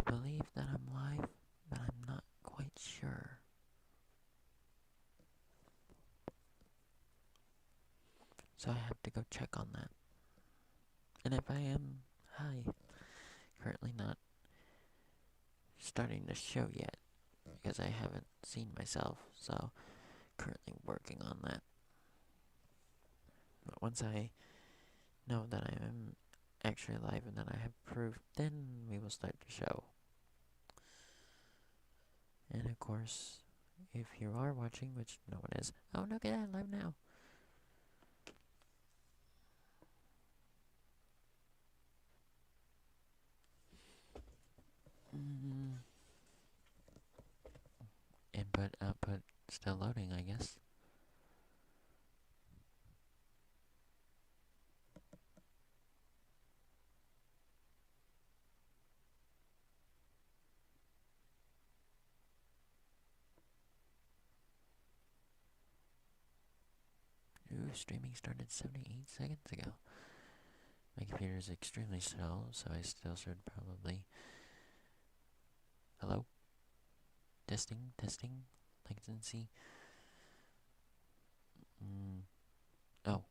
believe that I'm live, but I'm not quite sure. So I have to go check on that. And if I am, hi. Currently not starting the show yet, because I haven't seen myself, so currently working on that. But once I know that I am actually live and that I have proof, then we will start the show. And of course, if you are watching, which no one is, oh no, get out live now. Input, output, still loading, I guess. Ooh, streaming started 78 seconds ago. My computer is extremely slow, so I still should probably... Hello? Testing, testing, latency. Oh.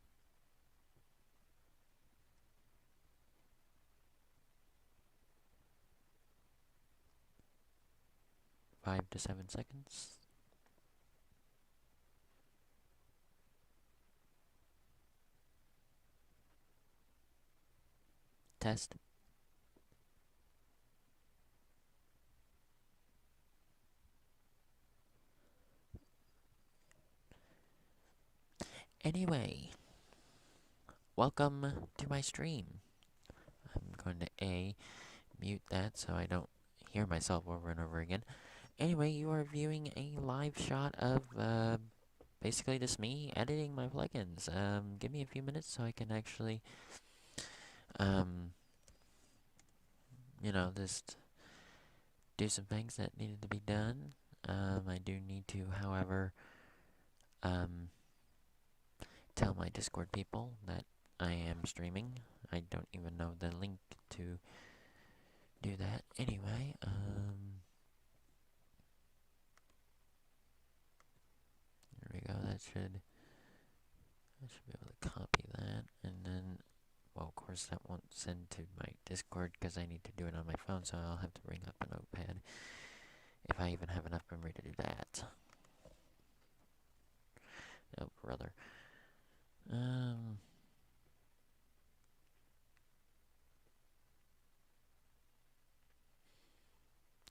5 to 7 seconds. Test. Anyway, welcome to my stream. I'm going to mute that so I don't hear myself over and over again. Anyway, you are viewing a live shot of basically just me editing my plugins. Give me a few minutes so I can actually just do some things that needed to be done. I do need to, however, tell my Discord people that I am streaming. I don't even know the link to do that. Anyway, there we go. I should be able to copy that, and then, well, of course, that won't send to my Discord because I need to do it on my phone, so I'll have to bring up a notepad if I even have enough memory to do that. Oh, brother.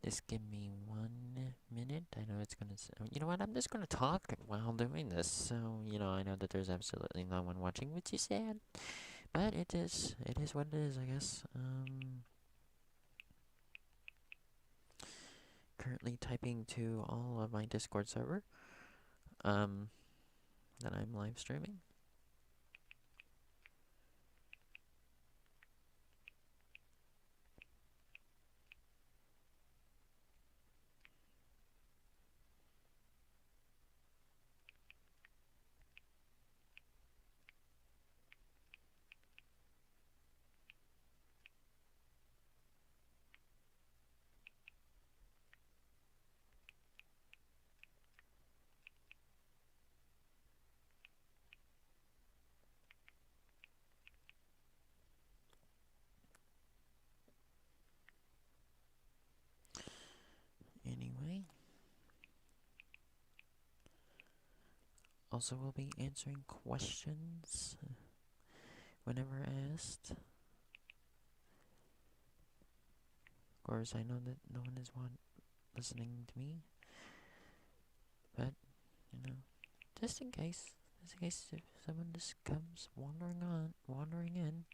Just give me 1 minute. I know it's gonna... You know what? I'm just gonna talk while doing this. So, I know that there's absolutely no one watching, which is sad. But it is what it is, I guess. Currently typing to all of my Discord server. That I'm live streaming. Anyway. Also, we'll be answering questions whenever asked. Of course, I know that no one is listening to me, but just in case if someone just comes wandering in.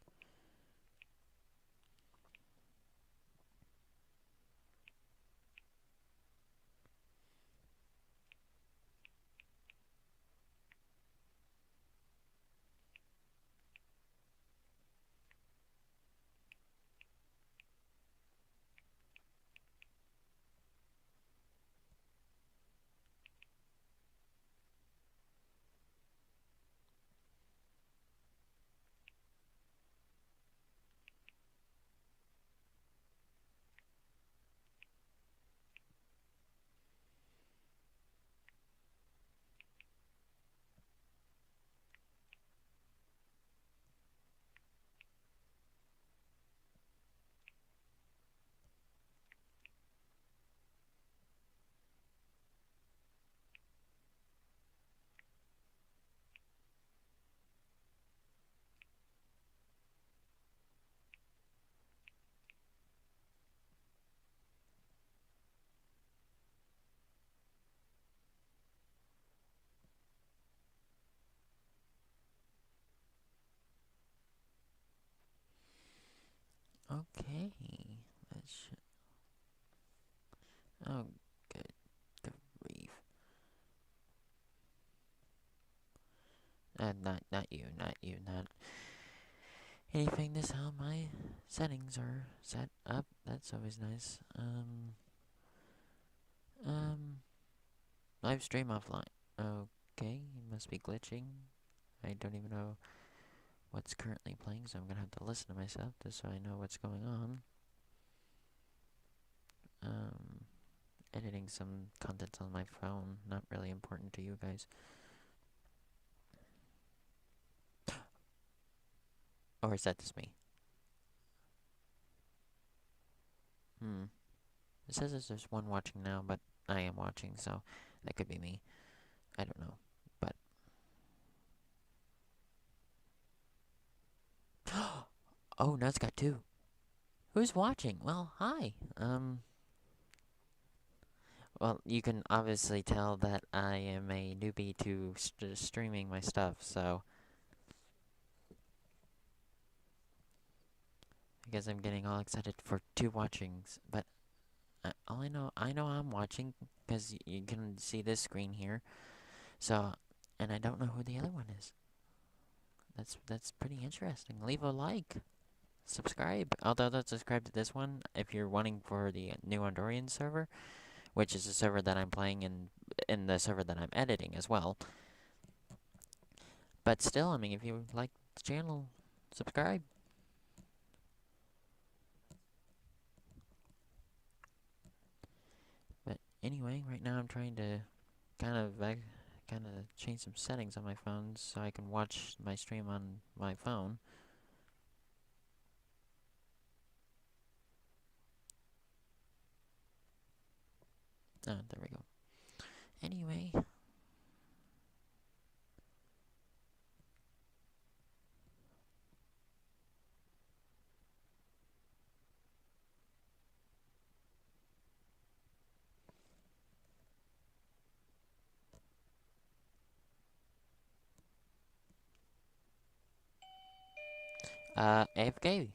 Okay. That's oh, good grief. Not you, not anything. This how my settings are set up. That's always nice. Um, live stream offline. Okay, it must be glitching. I don't even know what's currently playing, so I'm gonna have to listen to myself just so I know what's going on. Um, editing some content on my phone, not really important to you guys. Or is that just me? It says there's one watching now, but I am watching, so that could be me. I don't know. But oh, now it's got two. Who's watching? Well, hi. Well, you can obviously tell that I am a newbie to streaming my stuff, so I guess I'm getting all excited for two watchings. But all I know I'm watching because you can see this screen here. So, and I don't know who the other one is. That's pretty interesting. Leave a like, subscribe. Although don't subscribe to this one if you're wanting for the new Ondorrian server, which is a server that I'm playing in the server that I'm editing as well. But still, I mean, if you like the channel, subscribe. But anyway, right now I'm trying to kind of change some settings on my phone so I can watch my stream on my phone. Oh, there we go. Anyway, AFK.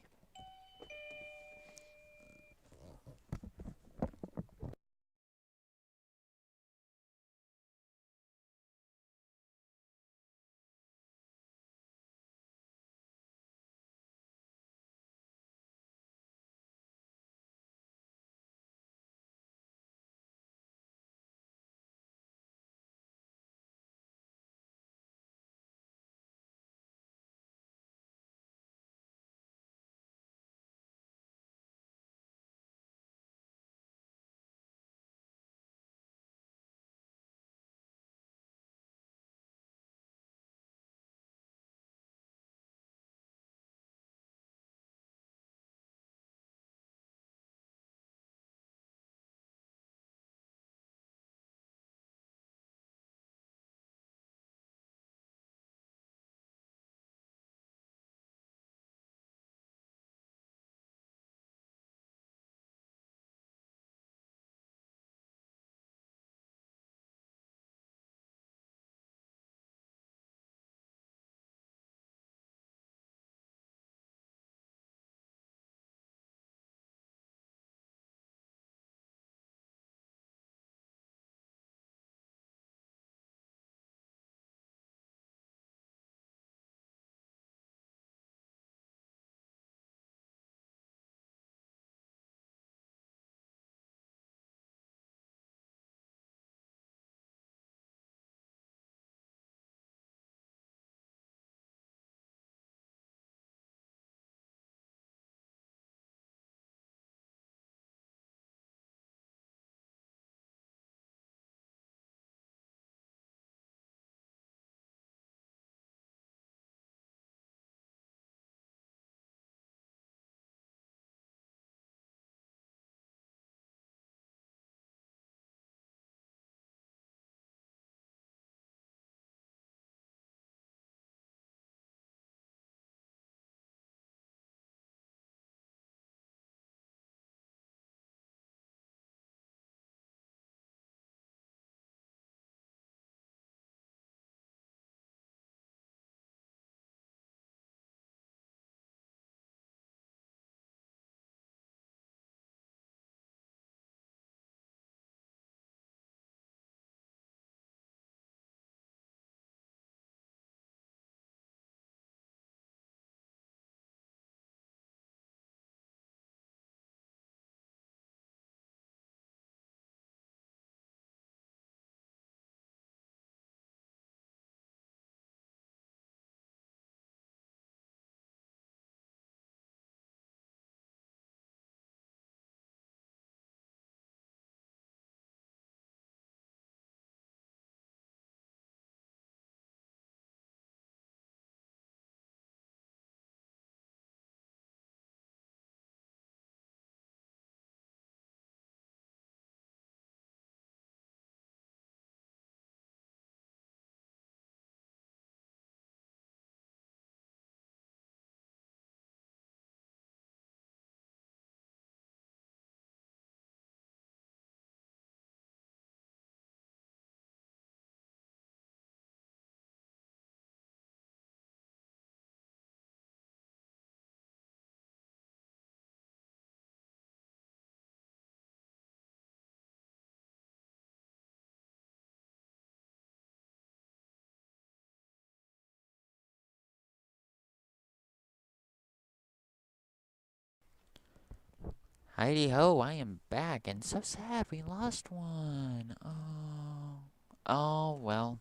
Heidi ho, I am back, and so sad we lost one. Oh, oh well.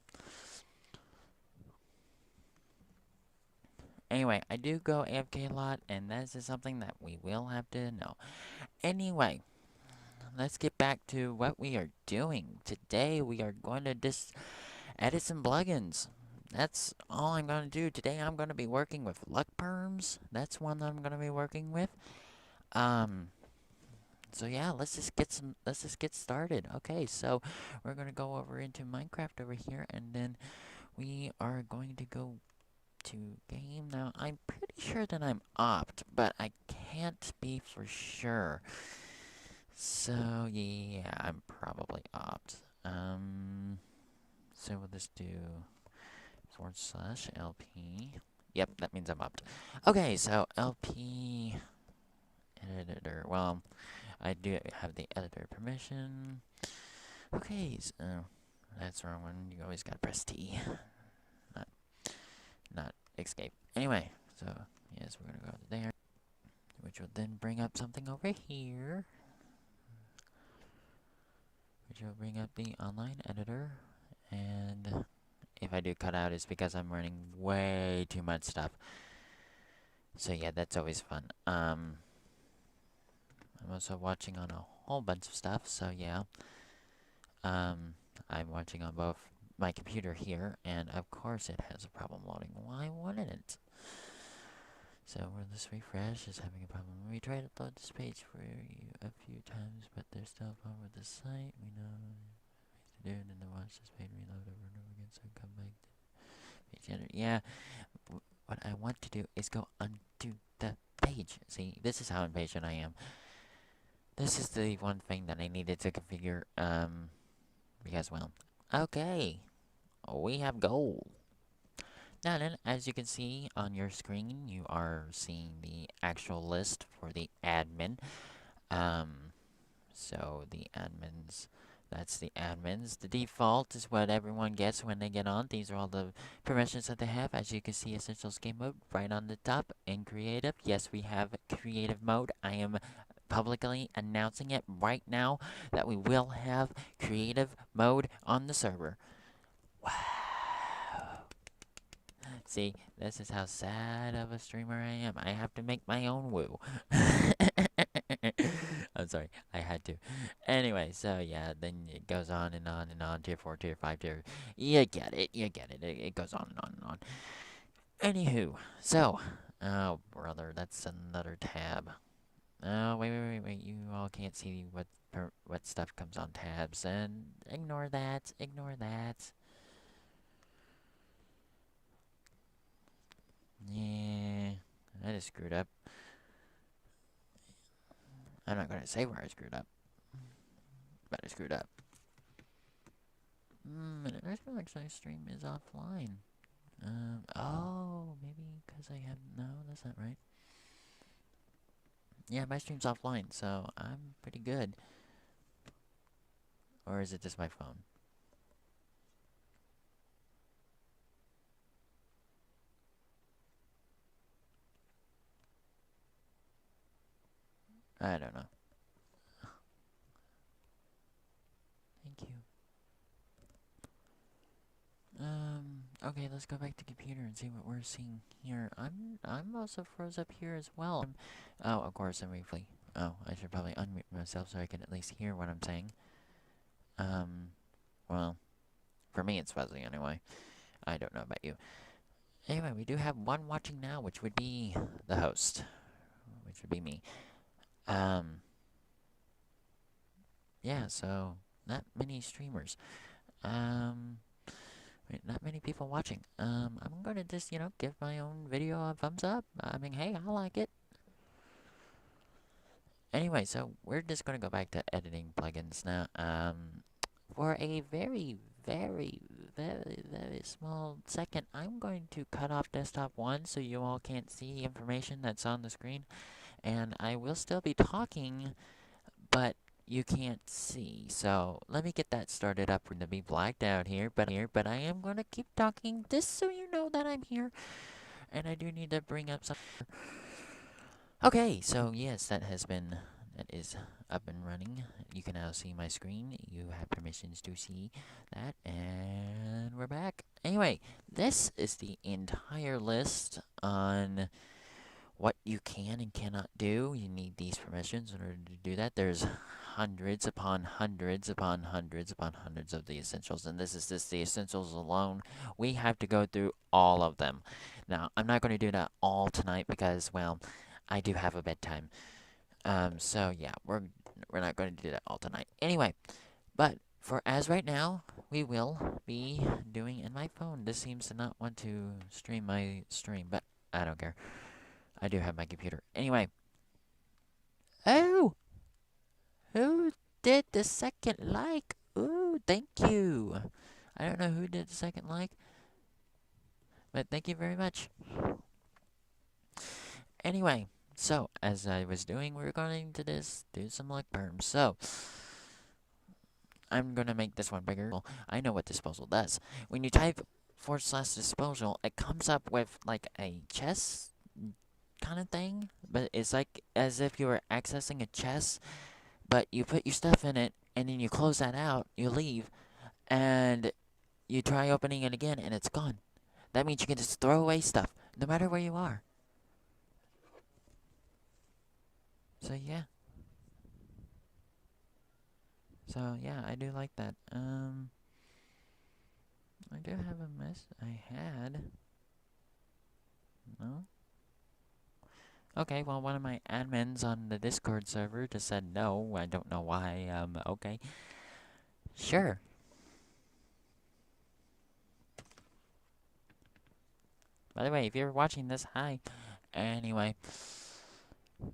Anyway, I do go AFK a lot, and that is something that we will have to know. Anyway, let's get back to what we are doing. Today, we are going to just edit some plugins. That's all I'm going to do. Today, I'm going to be working with luck perms. That's one that I'm going to be working with. Um, So yeah, let's just get started. Okay, so we're gonna go over into Minecraft over here, and then we are going to go to game. Now, I'm pretty sure that I'm opt, but I can't be for sure. So yeah, I'm probably opt. So we'll just do /LP. Yep, that means I'm opt. Okay, so LP editor. Well, I do have the editor permission. Okay, so that's the wrong one. You always gotta press T, not not escape. Anyway, so yes, we're gonna go there, which will then bring up something over here, which will bring up the online editor. And if I do cut out, it's because I'm running way too much stuff. So yeah, that's always fun. I'm also watching on a whole bunch of stuff. So yeah, I'm watching on both my computer here, and of course it has a problem loading. Why wouldn't it? So we'll just refresh. It's having a problem. We tried to load this page for you a few times, but there's still a problem with the site. We know what to do, and then to watch this page reload over and over again. So come back to page editor. Yeah, what I want to do is go undo the page. See, this is how impatient I am. This is the one thing that I needed to configure. Because well, okay, we have gold. Now then, as you can see on your screen, you are seeing the actual list for the admin. So the admins, that's the admins. The default is what everyone gets when they get on. These are all the permissions that they have. As you can see, Essentials Game Mode right on the top. In Creative, yes, we have Creative Mode. I am publicly announcing it right now that we will have Creative Mode on the server. Wow. See, this is how sad of a streamer I am. I have to make my own woo. I'm sorry, I had to. Anyway, so yeah, then it goes on and on and on. Tier 4, Tier 5, Tier... You get it, you get it. It goes on and on and on. Anywho, so... Oh, brother, that's another tab. Oh, wait. You all can't see what stuff comes on tabs. And ignore that, ignore that. Yeah, I just screwed up. I'm not going to say where I screwed up, but I screwed up. It doesn't look like stream is offline. Oh, maybe because I have... No, that's not right. Yeah, my stream's offline, so I'm pretty good. Or is it just my phone? I don't know. Thank you. Okay, let's go back to computer and see what we're seeing here. I'm also froze up here as well. Oh, of course, I'm briefly. Oh, I should probably unmute myself so I can at least hear what I'm saying. Well, for me it's fuzzy anyway. I don't know about you. Anyway, we do have one watching now, which would be the host, which would be me. Yeah, so not many streamers. Not many people watching. I'm gonna just, give my own video a thumbs up. I mean, hey, I like it. Anyway, so we're just gonna go back to editing plugins now. For a very, very, very, very small second, I'm going to cut off desktop 1 so you all can't see the information that's on the screen. And I will still be talking, but you can't see. So let me get that started up. We're going to be blacked out here, but I am going to keep talking just so you know that I'm here. And I do need to bring up some... Okay, so yes, that has been that is up and running. You can now see my screen. You have permissions to see that, and we're back. Anyway, this is the entire list on what you can and cannot do. You need these permissions in order to do that. There's hundreds upon hundreds upon hundreds upon hundreds of the essentials, and this is just the essentials alone. We have to go through all of them. Now, I'm not going to do that all tonight because, well, I do have a bedtime. So yeah, we're not going to do that all tonight. Anyway, but for as right now, we will be doing in my phone. This seems to not want to stream my stream, but I don't care. I do have my computer. Anyway. Oh! Who did the second like? Ooh, thank you. I don't know who did the second like, but thank you very much. Anyway, so as I was doing, we're going to do some luck perms. So I'm gonna make this one bigger. I know what disposal does. When you type /disposal, it comes up with like a chest kind of thing, but it's like as if you were accessing a chest, but you put your stuff in it, and then you close that out, you leave, and you try opening it again, and it's gone. That means you can just throw away stuff, no matter where you are. So, yeah. So, yeah, I do like that. I do have a mess. I had... No? Okay, well, one of my admins on the Discord server just said no. I don't know why. Okay. Sure. By the way, if you're watching this, hi. Anyway.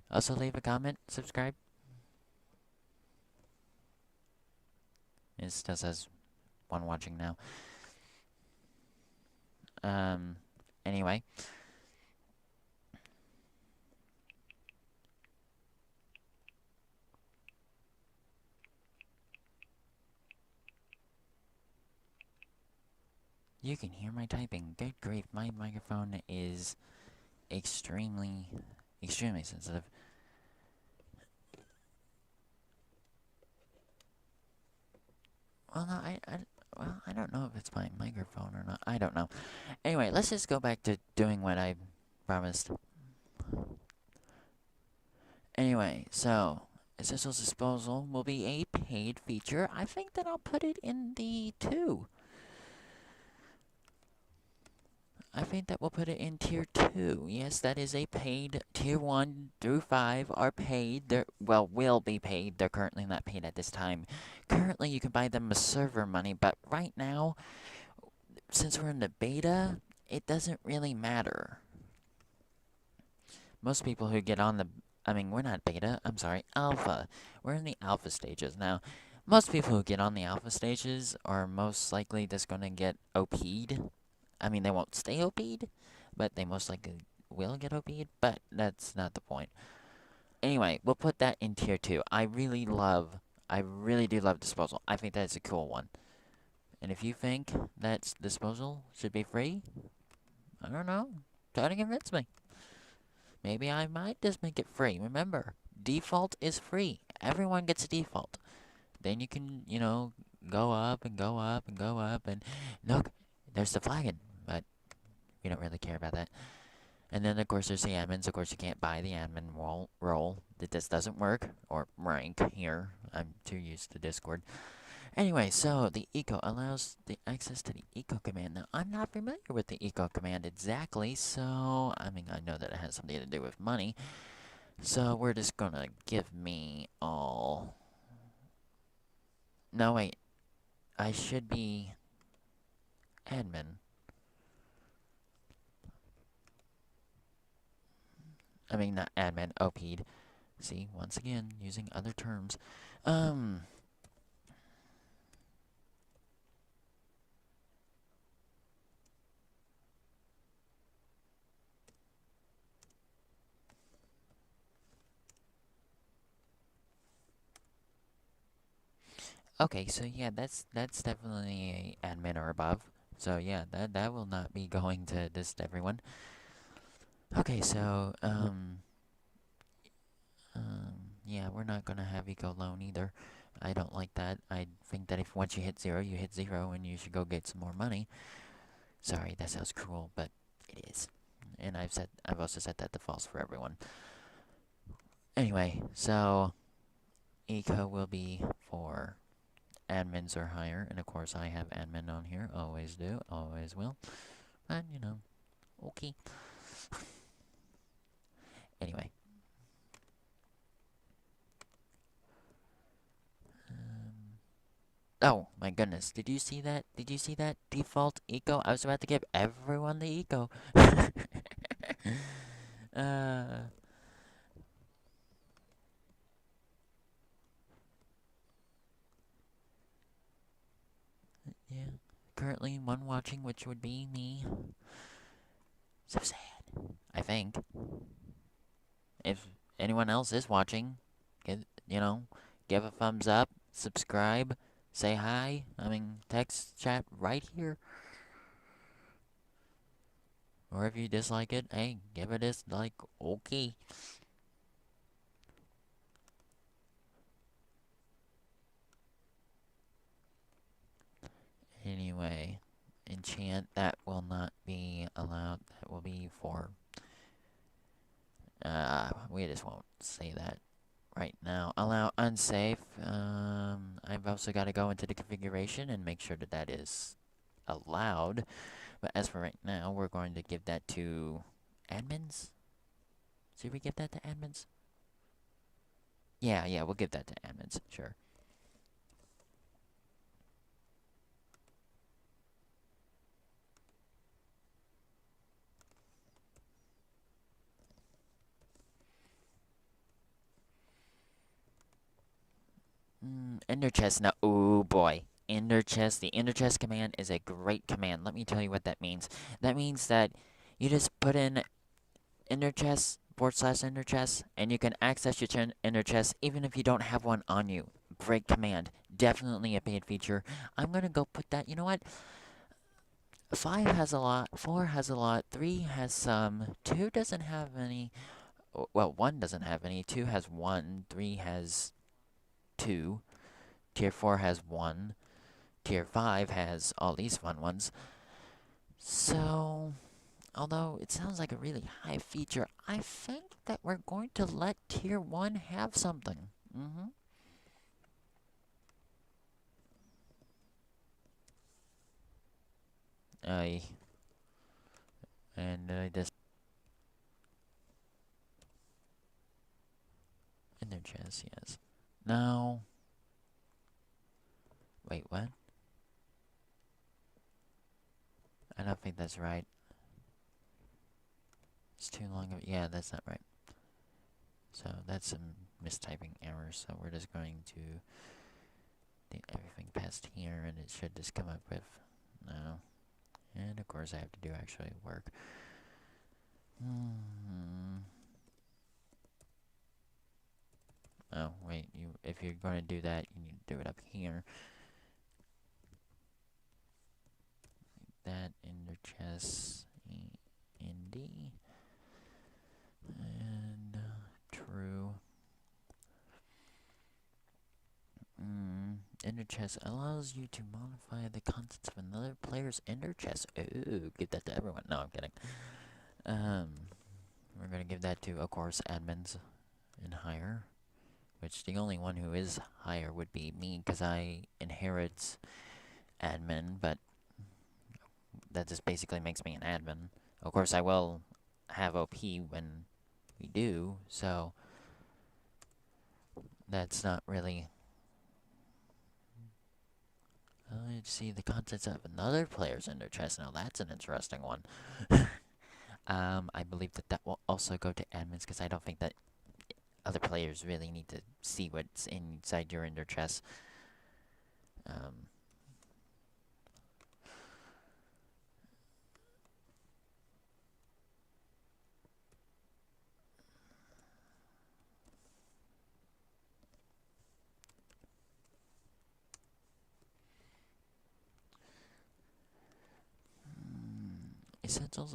Also, leave a comment, subscribe. It still says one watching now. Anyway. You can hear my typing. Good grief, my microphone is extremely sensitive. Well, no, well, I don't know if it's my microphone or not. I don't know. Anyway, let's just go back to doing what I promised. Anyway, so essential disposal will be a paid feature. I think that I'll put it in the 2. I think that we'll put it in tier 2. Yes, that is a paid. Tier 1 through 5 are paid. Well, will be paid. They're currently not paid at this time. Currently, you can buy them with server money, but right now, since we're in the beta, it doesn't really matter. Most people who get on the... I mean, we're not beta. I'm sorry, alpha. We're in the alpha stages. Now, most people who get on the alpha stages are most likely just going to get OP'd. I mean, they won't stay OP'd, but they most likely will get OP'd, but that's not the point. Anyway, we'll put that in tier 2. I really do love disposal. I think that's a cool one. And if you think that disposal should be free, I don't know. Try to convince me. Maybe I might just make it free. Remember, default is free. Everyone gets a default. Then you can, you know, go up and go up and go up, and look, there's the flagon, but we don't really care about that. And then, of course, there's the admins. Of course, you can't buy the admin role. That just doesn't work, or rank here. I'm too used to Discord. Anyway, so the eco allows the access to the eco command. Now, I'm not familiar with the eco command exactly, so, I mean, I know that it has something to do with money. So, we're just gonna give me all... No, wait. I should be admin. I mean, not admin, OP'd. See, once again, using other terms. Okay, so yeah, that's definitely a admin or above. So yeah, that will not be going to just everyone. Okay, so Yeah, we're not gonna have eco loan either. I don't like that. I think that if once you hit zero, you hit zero, and you should go get some more money. Sorry, that sounds cruel, but it is. And I've also set that to false for everyone. Anyway, so eco will be for admins or higher, and of course I have admin on here. Always do, always will. And okay. Anyway. Oh my goodness! Did you see that? Did you see that default eco? I was about to give everyone the eco. uh, yeah. Currently, one watching, which would be me. So sad. I think. If anyone else is watching, give a thumbs up, subscribe, say hi. I mean, text chat right here. Or if you dislike it, hey, give it a dislike. Okay. Anyway, enchant, that will not be allowed. That will be for, we just won't say that right now. Allow unsafe. I've also got to go into the configuration and make sure that that is allowed. But as for right now, we're going to give that to admins. Should we give that to admins? Yeah, we'll give that to admins, sure. Ender chest. Now, oh boy. Ender chest. The ender chest command is a great command. Let me tell you what that means. That means that you just put in ender chest / ender chest, and you can access your ender chest even if you don't have one on you. Great command. Definitely a paid feature. I'm gonna go put that. You know what? 5 has a lot. 4 has a lot. 3 has some. 2 doesn't have any. Well, 1 doesn't have any. 2 has 1. 3 has 2. Tier 4 has 1. Tier 5 has all these fun ones. So, although it sounds like a really high feature, I think that we're going to let Tier 1 have something. I and just in their chest, yes. No. Wait, what? I don't think that's right. It's too long of. Yeah, that's not right. So that's some mistyping error. So we're just going to do everything past here, and it should just come up with no. And of course, I have to do actually work. Oh wait, if you're going to do that, you need to do it up here. That in the chest, ND, and true. Ender chest allows you to modify the contents of another player's ender chest. Ooh, give that to everyone. No, I'm kidding. We're gonna give that to, of course, admins and higher. Which the only one who is higher would be me, because I inherit admin, but that just basically makes me an admin. Of course, I will have OP when we do, so that's not really. Let's see the contents of another player's ender chest. Now that's an interesting one. I believe that that will also go to admins because I don't think that other players really need to see what's inside your ender chest.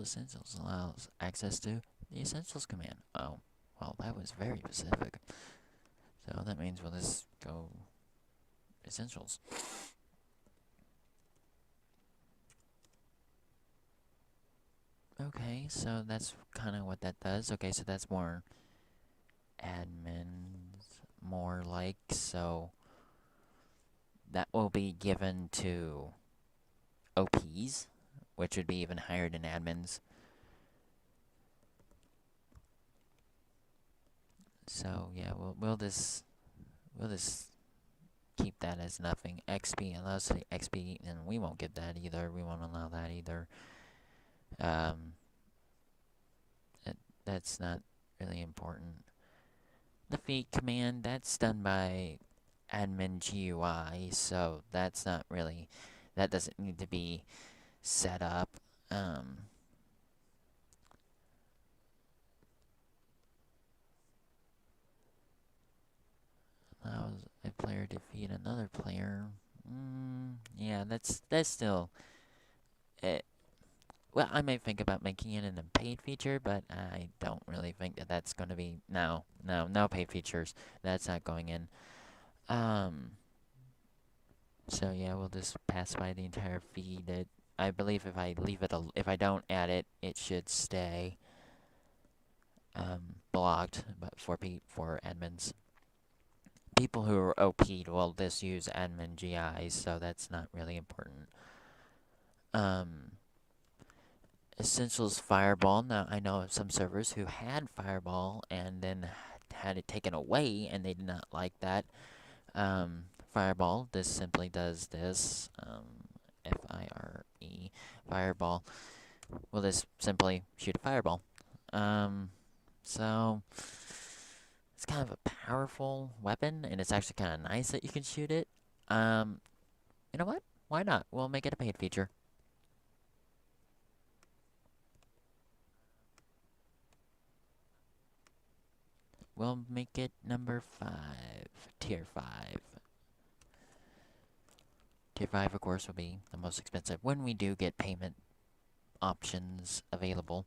Essentials allows access to the essentials command. Oh, well, that was very specific. So that means we'll just go essentials. Okay, so that's kind of what that does. Okay, so that's more admins, more like, so that will be given to OPs, which would be even higher than admins. So yeah, we'll just keep that as nothing. XP, unless the XP, and we won't get that either. We won't allow that either. Um, that's not really important. The feed command, that's done by admin GUI, so that's not really, that doesn't need to be set up. Allows a player to feed another player. Yeah, that's still it. Well, I might think about making it in a paid feature, but I don't really think that that's going to be no paid features. That's not going in. Um. So yeah, we'll just pass by the entire feed. I believe if I leave it, if I don't add it, it should stay blocked. But for admins, people who are OP'd will just use admin GIs, so that's not really important. Essentials Fireball. Now I know of some servers who had Fireball and then had it taken away, and they did not like that. Fireball. This simply does this. Fire Fireball. We'll just simply shoot a fireball. So it's kind of a powerful weapon, and it's actually kind of nice that you can shoot it. You know what? Why not? We'll make it a paid feature. We'll make it number 5, tier 5. Tier 5, of course, will be the most expensive when we do get payment options available.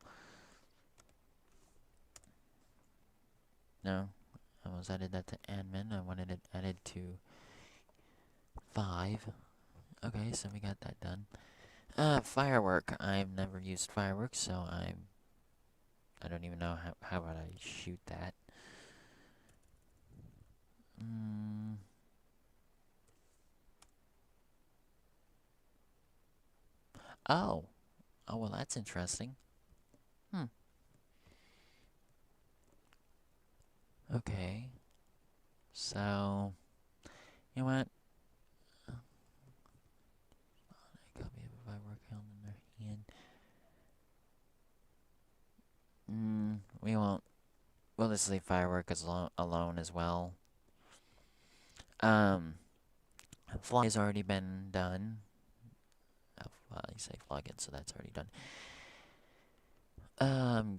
No, I almost added that to admin. I wanted it added to 5. Okay, so we got that done. Firework. I've never used fireworks, so I don't even know how would I shoot that. Oh. Oh, well, that's interesting. Okay. So, you know what? A copy of a firework held in their hand. We won't. We'll just leave firework alone as well. Fly has already been done. You say login, so that's already done.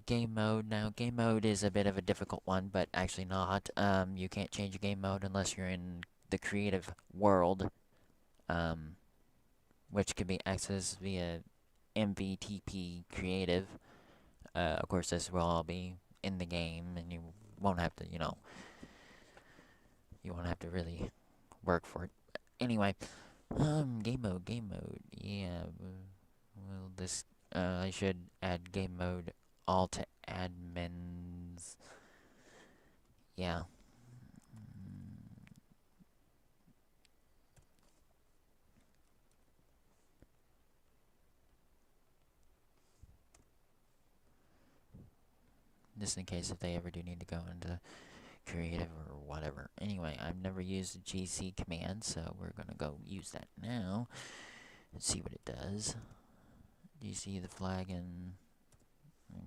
Game mode. Now, game mode is a bit of a difficult one, but actually not. You can't change your game mode unless you're in the creative world, which can be accessed via MVTP creative. Of course, this will all be in the game, and you won't have to, you won't have to really work for it. Anyway, game mode. Yeah, well, this, I should add game mode all to admins. Yeah. Just in case if they ever do need to go into creative or whatever. Anyway, I've never used the GC command, so we're gonna go use that now and see what it does. Do you see the flag and...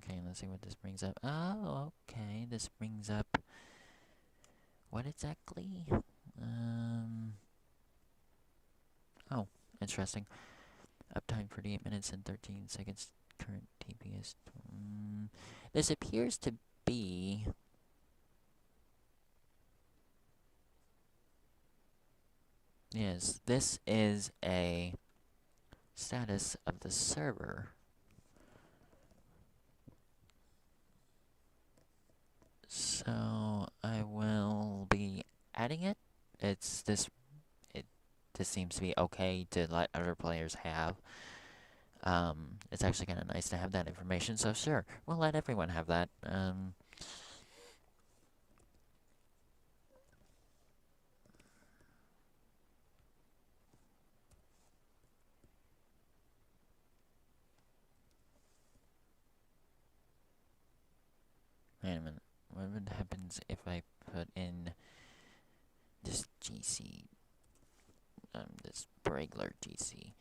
Okay, let's see what this brings up. Oh, okay, this brings up... What exactly? Oh, interesting. Uptime 48 minutes and 13 seconds. Current TPS. This appears to be... Yes, this is a status of the server. So I will be hiding it. It's this. It This seems to be okay to let other players have. It's actually kind of nice to have that information. So sure, we'll let everyone have that. Wait a minute. What would happens if I put in this GC? This regular GC.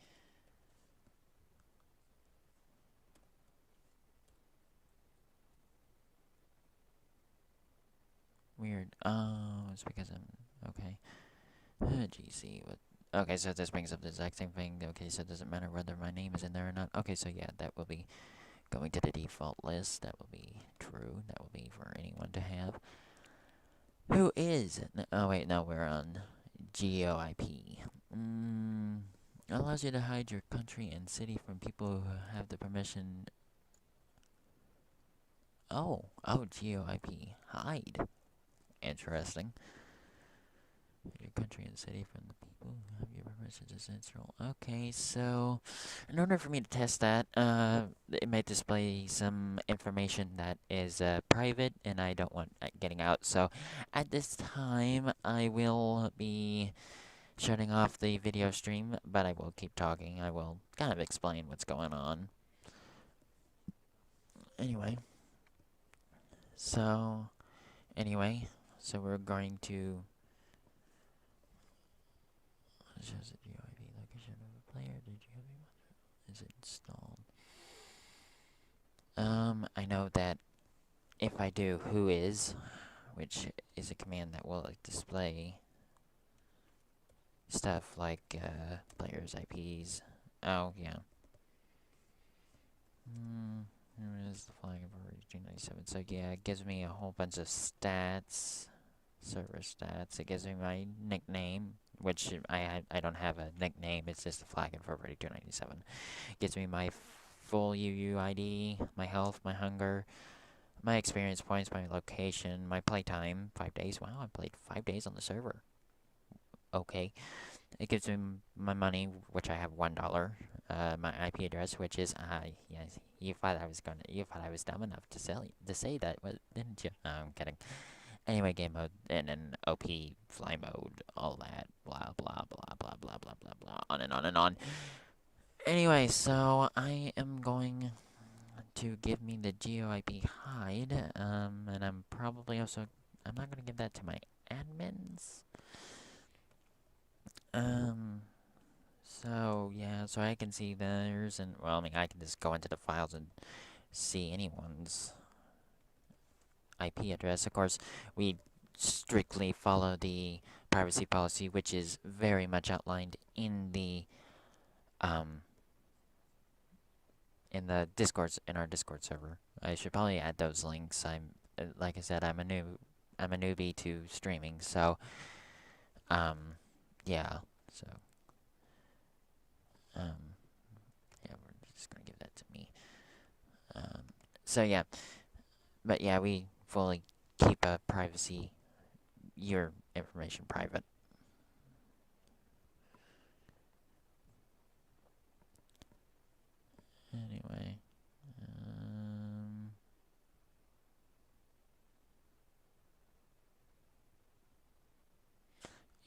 Weird. Oh, it's because I'm okay. GC. What? Okay, so this brings up the exact same thing. Okay, so it doesn't matter whether my name is in there or not. Okay, so yeah, that will be going to the default list. That will be true. That will be for anyone to have. Who is? Oh wait, no, we're on GeoIP. Allows you to hide your country and city from people who have the permission. Oh, GeoIP. Hide. Interesting. Your country and city from the people who have your permission to central. Okay, so in order for me to test that, it may display some information that is private, and I don't want getting out. So at this time, I will be shutting off the video stream, but I will keep talking. I will kind of explain what's going on. Anyway, so we're going to shows the GeoID location of a player. Did you have is it installed? I know that if I do who is, which is a command that will display stuff like players' IPs. Oh yeah. Here is the flag of Ondorria 297. So yeah, it gives me a whole bunch of stats, server stats. It gives me my nickname, which I don't have a nickname. It's just the flag of Ondorria 297. It gives me my full UUID, my health, my hunger, my experience points, my location, my playtime. 5 days. Wow, I played 5 days on the server. Okay. It gives me my money, which I have $1. My IP address, which is yes. You thought I was dumb enough to say that, didn't you? No, I'm kidding. Anyway, game mode and then OP fly mode, all that, blah blah blah blah blah blah blah blah, on and on and on. Anyway, so I am going to give me the GeoIP hide, and I'm probably also I'm not gonna give that to my admins. So yeah, so I can see theirs, and well, I mean, I can just go into the files and see anyone's IP address. Of course, we strictly follow the privacy policy, which is very much outlined in the in our Discord server. I should probably add those links. Like I said, I'm a newbie to streaming, so yeah, so yeah, we're just gonna give that to me. So yeah, but yeah, we fully keep your information private.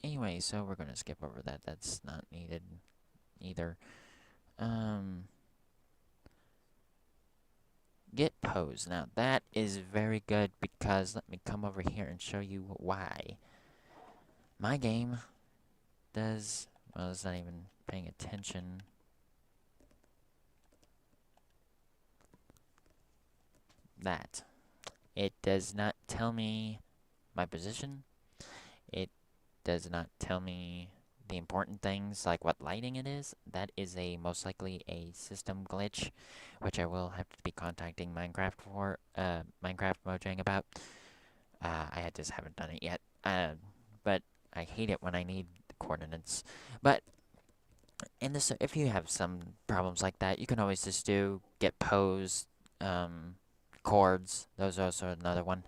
Anyway, so we're gonna skip over that. That's not needed either. Get pose. Now that is very good because let me come over here and show you why. My game does, well, it's not even paying attention. That. It does not tell me my position. It does not tell me the important things like what lighting it is. That is most likely a system glitch, which I will have to be contacting Minecraft Mojang about. I just haven't done it yet. But I hate it when I need coordinates. But if you have some problems like that, you can always just do get pose, chords. Those are also another one.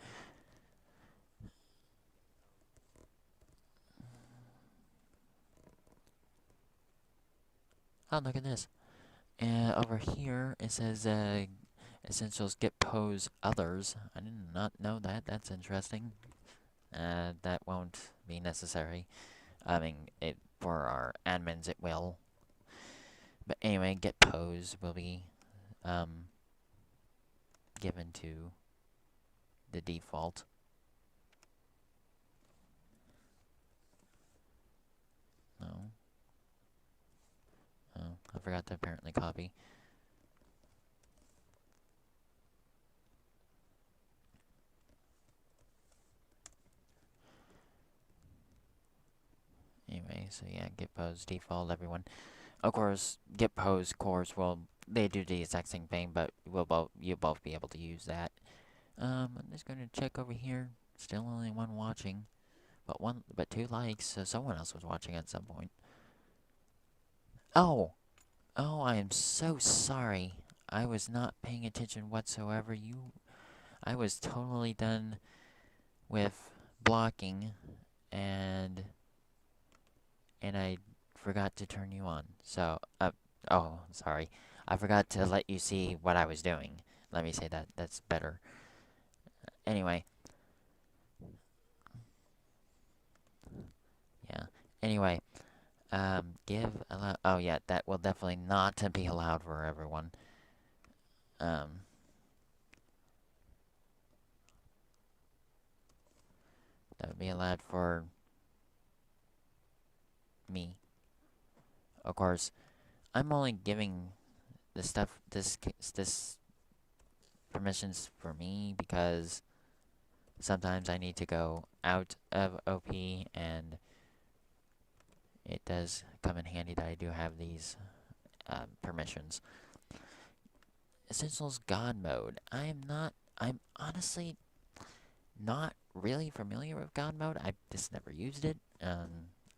Oh, look at this. Over here, it says, essentials get pose others. I did not know that. That's interesting. That won't be necessary. I mean, for our admins, it will. But anyway, get pose will be, given to the default. No. Oh, I forgot to apparently copy. Anyway, so yeah, get pose default, everyone. Of course, get pose course will they do the exact same thing, but you'll both be able to use that. I'm just gonna check over here. Still only one watching, but 2 likes. So someone else was watching at some point. Oh, oh, I am so sorry. I was not paying attention whatsoever. I was totally done with blocking, and I forgot to turn you on. So, oh, sorry. I forgot to let you see what I was doing. Let me say that. That's better. Anyway. Yeah. Anyway. Give allow. Oh, yeah. That will definitely not be allowed for everyone. Um. That would be allowed for me. Of course, I'm only giving this permissions for me because sometimes I need to go out of OP, and it does come in handy that I do have these permissions. Essentials God mode. I'm honestly not really familiar with God mode. I just never used it.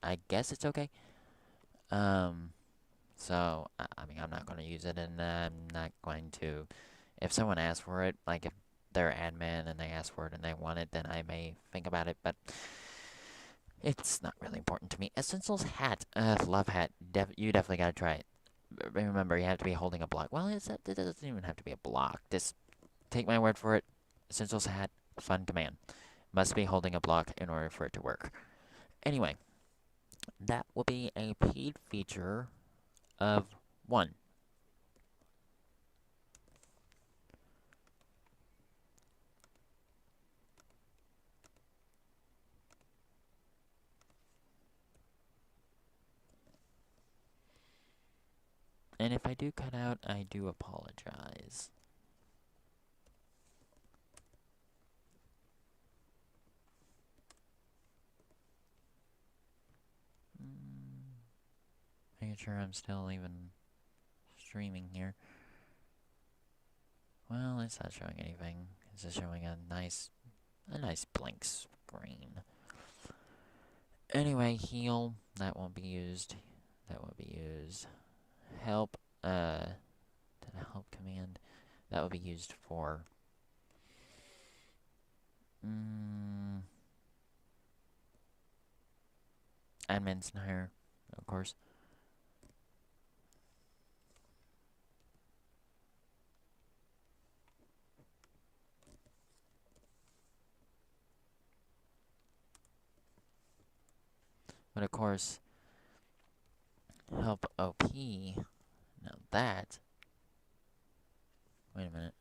I guess it's okay. So I mean, I'm not going to use it, and I'm not going to. If someone asks for it, like if they're admin and they ask for it and they want it, then I may think about it. But it's not really important to me. Essentials hat. Love hat. You definitely gotta try it. Remember, you have to be holding a block. Well, it doesn't even have to be a block. Just take my word for it. Essentials hat. Fun command. Must be holding a block in order for it to work. Anyway, that will be a paid feature of 1. And if I do cut out, I do apologize. Making sure I'm still even streaming here. Well, it's not showing anything. It's just showing a nice blank screen. Anyway, heal. That won't be used. That won't be used. Help. The help command. That will be used for. Admins here, of course. But of course, help OP. Now that. Wait a minute.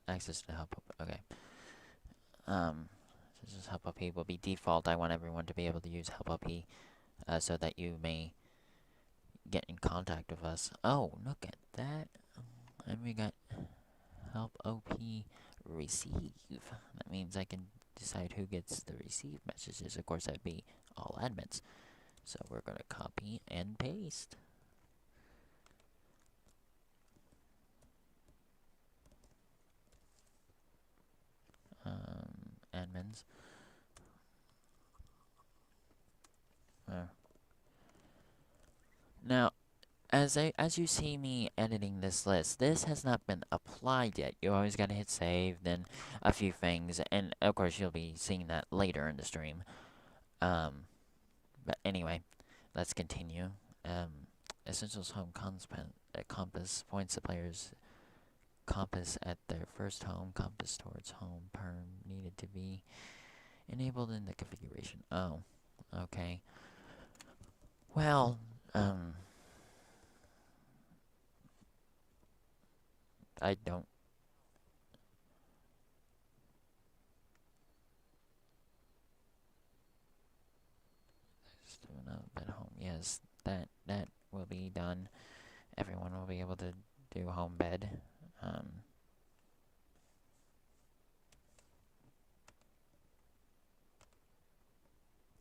Access to help. Okay. This is help OP will be default. I want everyone to be able to use help OP, so that you may get in contact with us. Oh, look at that. And we got help OP receive. That means I can decide who gets the receive messages. Of course, that'd be all admins. So we're going to copy and paste. Admins. Now, as you see me editing this list, this has not been applied yet. You always got to hit save, then a few things, and of course you'll be seeing that later in the stream. But anyway, let's continue. Essentials home compass points the player's compass at their first home. Compass towards home perm needed to be enabled in the configuration. Oh, okay. Well, I don't. At home, yes, that will be done. Everyone will be able to do home bed.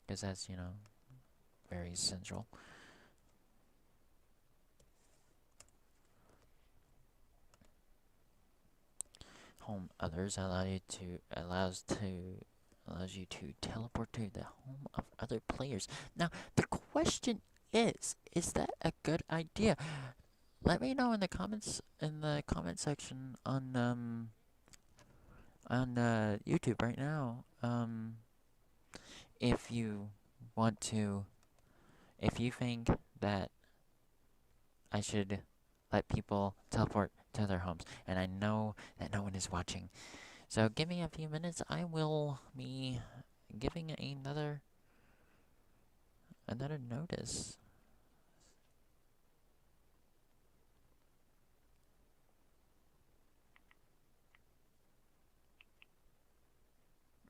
Because that's, very essential. Home others allows you to teleport to the home of other players. Now, the question is that a good idea? Let me know in the comment section on YouTube right now. If you want to, if you think that I should let people teleport to their homes, and I know that no one is watching. So give me a few minutes. I will be giving another notice.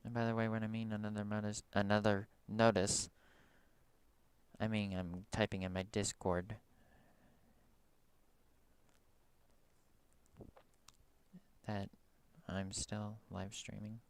And by the way, when I mean another notice, I mean I'm typing in my Discord that I'm still live streaming.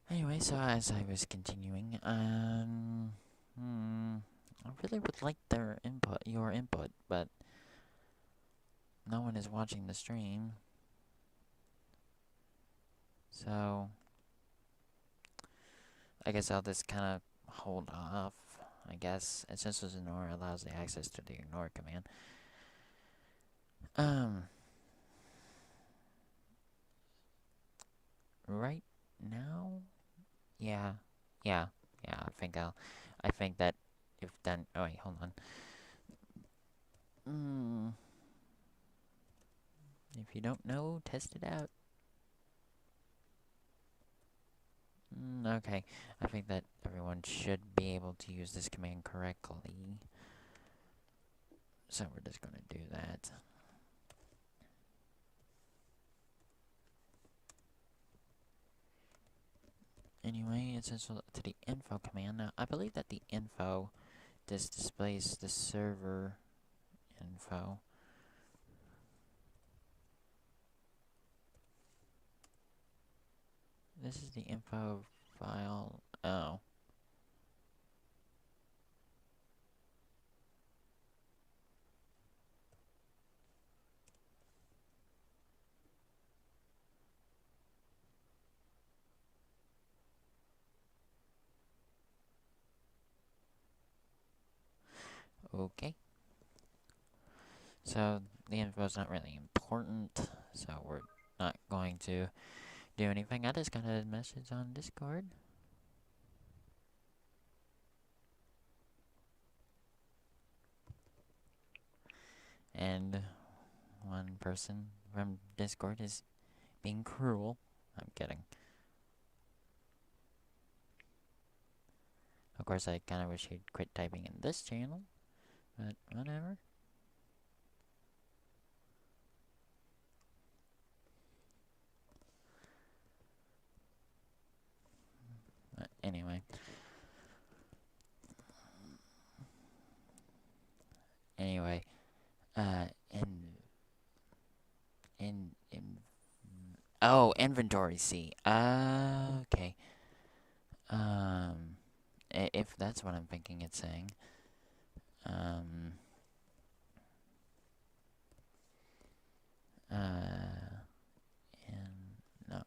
Anyway, so as I was continuing, I really would like your input, but no one is watching the stream. So I guess I'll just kind of hold off. I guess Essentials Ignore allows the access to the ignore command. Right now, yeah. I think that if done. Oh wait, hold on. If you don't know, test it out. Okay, I think that everyone should be able to use this command correctly. So we're just gonna do that. Anyway, it's essential to the info command. Now, I believe that the info just displays the server info. This is the info file. Oh. Okay. So the info is not really important, so we're not going to do anything. I just got a message on Discord. And one person from Discord is being cruel. I'm kidding. Of course, I kind of wish he'd quit typing in this channel, but whatever. Anyway. Anyway, oh, inventory C. Okay. If that's what I'm thinking it's saying. and no,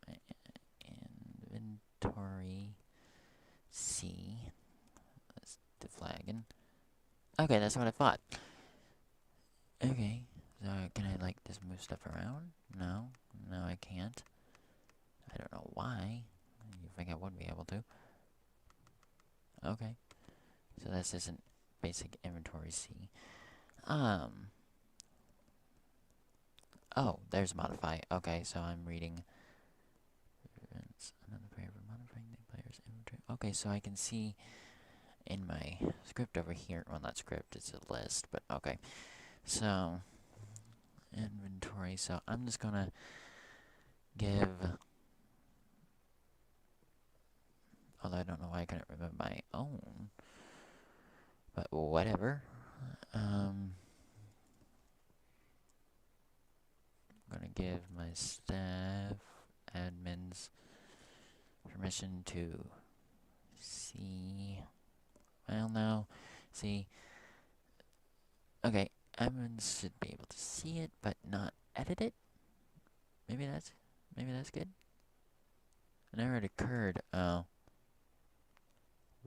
inventory C. That's deflagging. Okay, that's what I thought. Okay, so can I like just move stuff around? No, no, I can't. I don't know why. You think I would be able to? Okay, so this isn't basic inventory C. Oh, there's modify. Okay, so I'm reading. Another prayer for modifying the player's inventory. Okay, so I can see in my script over here. Well, not script, it's a list, but okay. So, inventory. So I'm just gonna give. Although I don't know why I couldn't remember my own. But whatever. I'm gonna give my staff admins permission to see. Well, no. See. Okay, admins should be able to see it, but not edit it. Maybe that's good. An error occurred. Oh.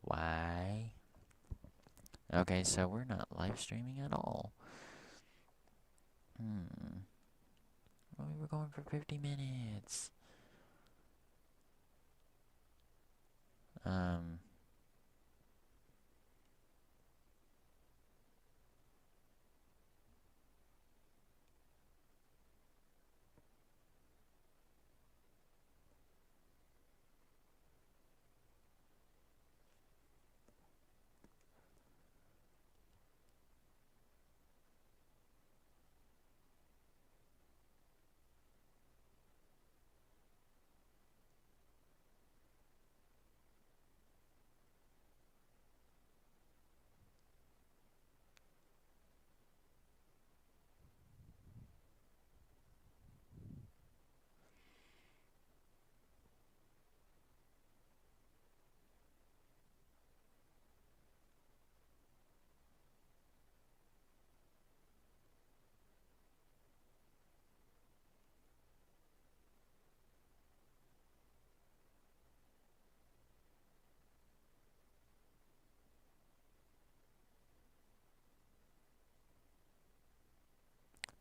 Why? Okay, so we're not live streaming at all. Well, we were going for 50 minutes.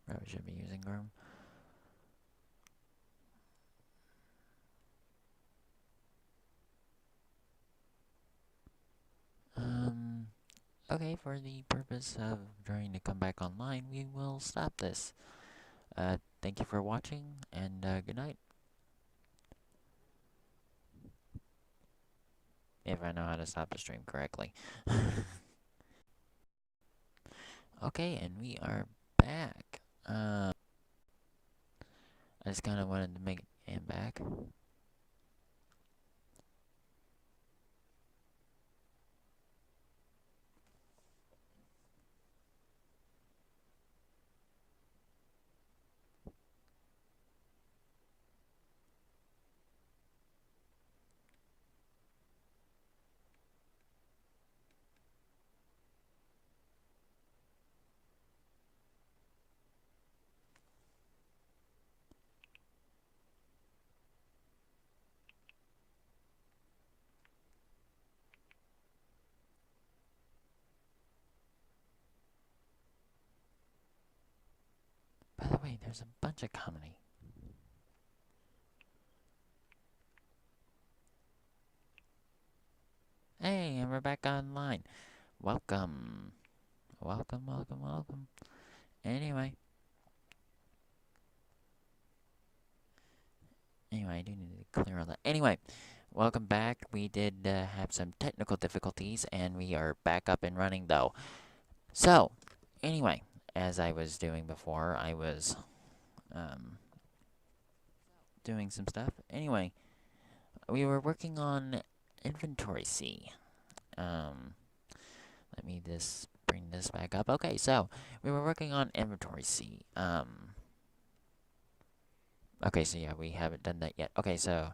Probably should be using Chrome. Okay, for the purpose of trying to come back online, we will stop this. Thank you for watching, and good night. If I know how to stop the stream correctly. Okay, and we are back. I just kind of wanted to make it back. By the way, there's a bunch of comedy. Hey, and we're back online. Welcome. Welcome, welcome, welcome. Anyway, I do need to clear all that. Anyway, welcome back. We did have some technical difficulties, and we are back up and running, though. So, anyway, as I was doing before, I was doing some stuff. Anyway, we were working on inventory C. Let me just bring this back up. Okay, so we were working on inventory C. Okay, so yeah, we haven't done that yet. Okay, so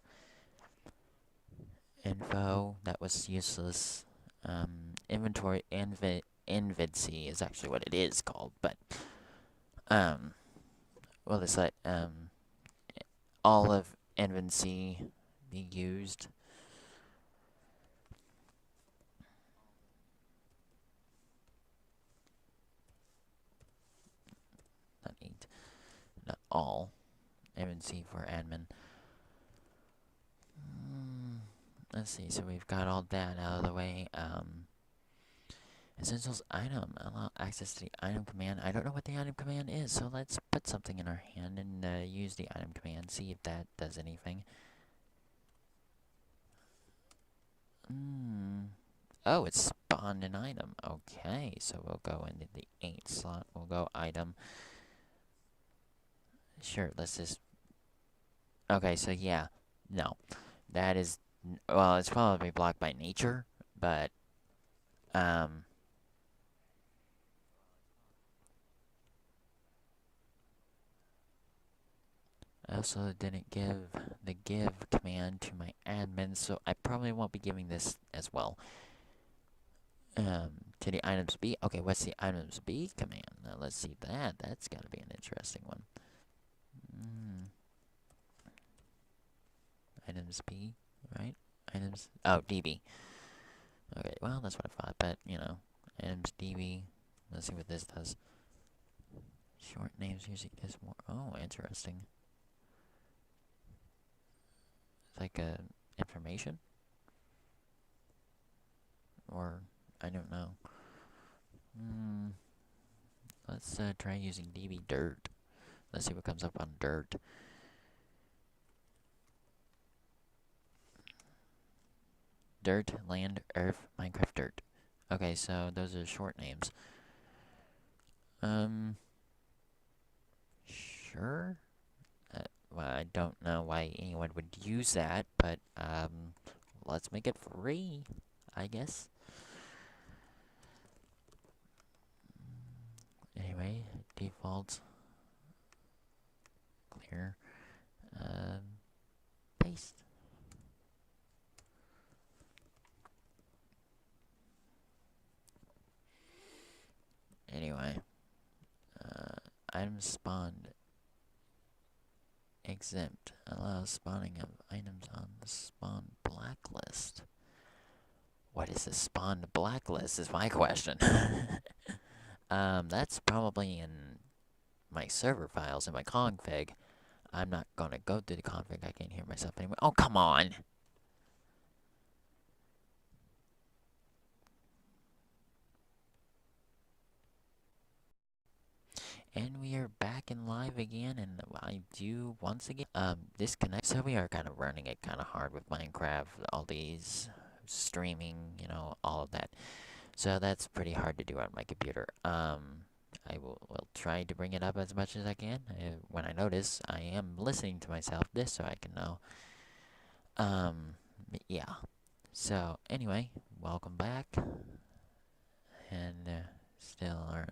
info, that was useless. Inventory, invid C is actually what it is called, but will this let all of NVC be used? Not eight, not all NVC for admin. Let's see. So we've got all that out of the way. Essentials item. Allow access to the item command. I don't know what the item command is, so let's put something in our hand and use the item command. See if that does anything. Oh, it's spawned an item. Okay, so we'll go into the 8 slot. We'll go item. Sure, let's just... Okay, so yeah. No. That is... Well, it's probably blocked by nature, but... I also didn't give the give command to my admin, so I probably won't be giving this as well. To the items B. Okay, what's the items B command? Now let's see that. That's gotta be an interesting one. Items B, right? Items. Oh, DB. Okay, well, that's what I thought, but, you know, items DB. Let's see what this does. Short names usually gives more. Oh, interesting. It's like information? Or, I don't know. Let's try using DB dirt. Let's see what comes up on dirt. Dirt, land, earth, Minecraft dirt. Okay, so those are short names. Sure. Well, I don't know why anyone would use that, but, let's make it free, I guess. Anyway, default. Clear. Paste. Anyway, items spawned exempt. Allows spawning of items on the spawn blacklist. What is the spawn blacklist is my question. That's probably in my server files in my config. I'm not gonna go through the config. I can't hear myself anymore. Oh, come on! And we are back in live again, and I do once again disconnect. So we are kind of running it kind of hard with Minecraft, all these streaming, you know, all of that. So that's pretty hard to do on my computer. I will try to bring it up as much as I can. When I notice I am listening to myself, this so I can know. Yeah. So anyway, welcome back, and still our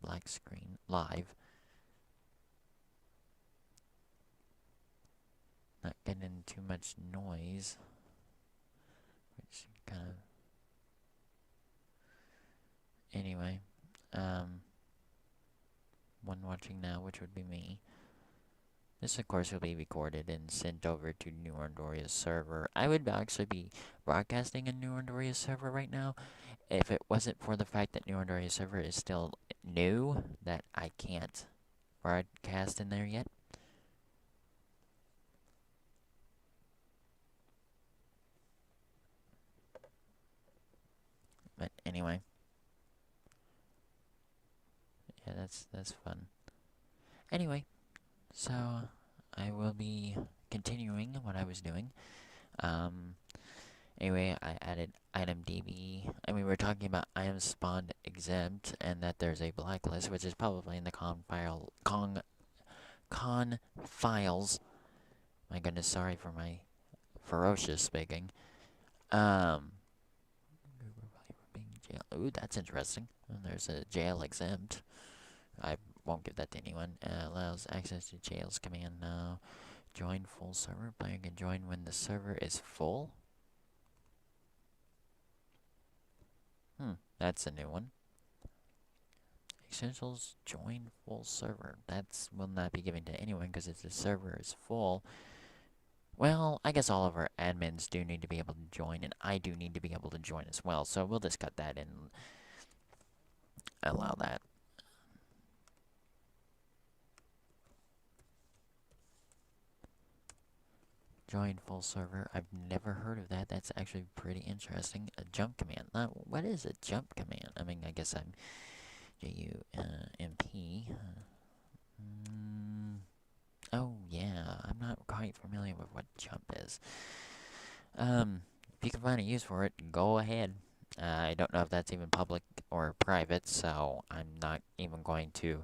black screen live. Not getting too much noise, which kind of... Anyway, one watching now, which would be me. This, of course, will be recorded and sent over to New Ondorria's server. I would actually be broadcasting a New Ondorria server right now if it wasn't for the fact that New Ondorria server is still new, that I can't broadcast in there yet. But anyway. Yeah, that's fun. Anyway, so I will be continuing what I was doing. Anyway, I added item DB. I mean, we're talking about items spawned exempt, and that there's a blacklist, which is probably in the con files. My goodness, sorry for my ferocious speaking. Ooh, that's interesting. There's a jail exempt. I won't give that to anyone. Allows access to jails command now. Join full server. Player can join when the server is full. That's a new one. Essentials join full server. That's will not be given to anyone because if the server is full, well, I guess all of our admins do need to be able to join, and I do need to be able to join as well. So we'll just cut that and allow that. Join full server. I've never heard of that. That's actually pretty interesting. A jump command. Now, what is a jump command? I mean, I guess I'm JUMP. Oh, yeah. I'm not quite familiar with what jump is. If you can find a use for it, go ahead. I don't know if that's even public or private, so I'm not even going to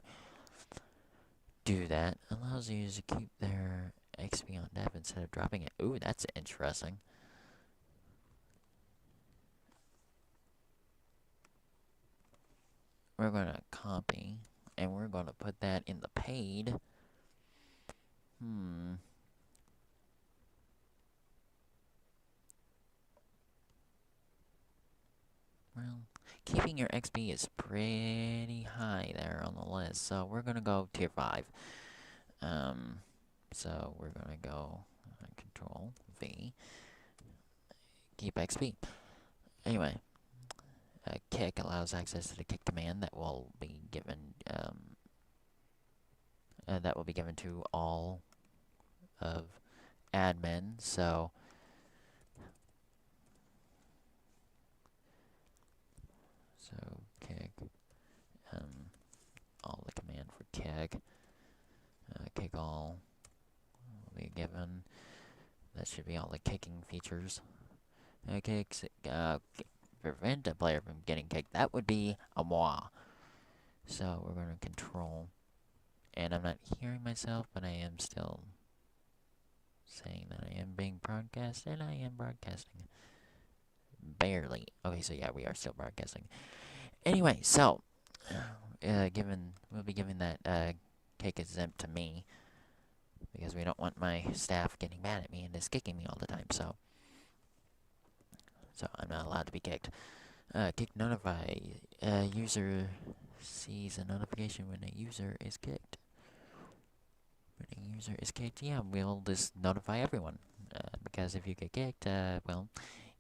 do that. Allows users to keep their XP on dev instead of dropping it. Ooh, that's interesting. We're going to copy, and we're going to put that in the paid. Well, keeping your XP is pretty high there on the list, so we're going to go tier 5. So we're going to go Control V, keep XP. Anyway, kick allows access to the kick command that will be given to all of admin. So kick all the command for kick. Kick all will be given. That should be all the kicking features. Kicks prevent a player from getting kicked. That would be a moi. So we're going to control. And I'm not hearing myself, but I am still saying that I am being broadcast, and I am broadcasting. Barely. Okay, so yeah, we are still broadcasting. Anyway, so we'll be giving that kick exempt to me because we don't want my staff getting mad at me and just kicking me all the time. So I'm not allowed to be kicked. Kick notify. User sees a notification when a user is kicked. When a user is kicked, yeah, we'll just notify everyone. Because if you get kicked, well,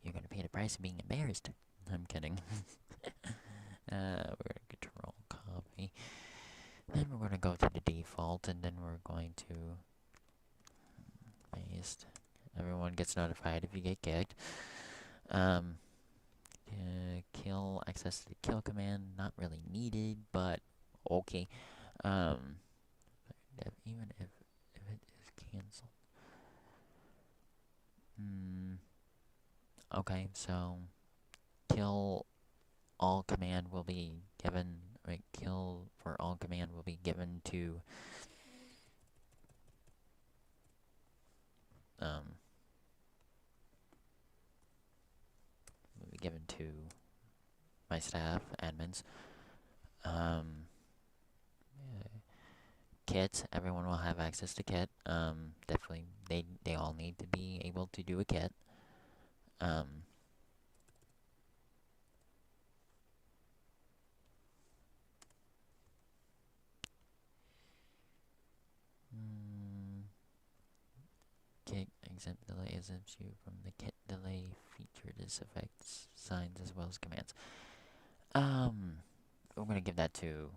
you're going to pay the price of being embarrassed. I'm kidding. We're going to control copy. Then we're going to go to the default, and then we're going to paste. Everyone gets notified if you get kicked. Kill, access to the kill command, not really needed, but okay. Even if it is cancelled. Okay, so kill all command will be given, right? Kill for all command will be given to my staff, admins. Kit, everyone will have access to kit. Definitely, they all need to be able to do a kit. Kit exempt delay exempts you from the kit delay feature. This affects signs as well as commands. We're gonna give that to.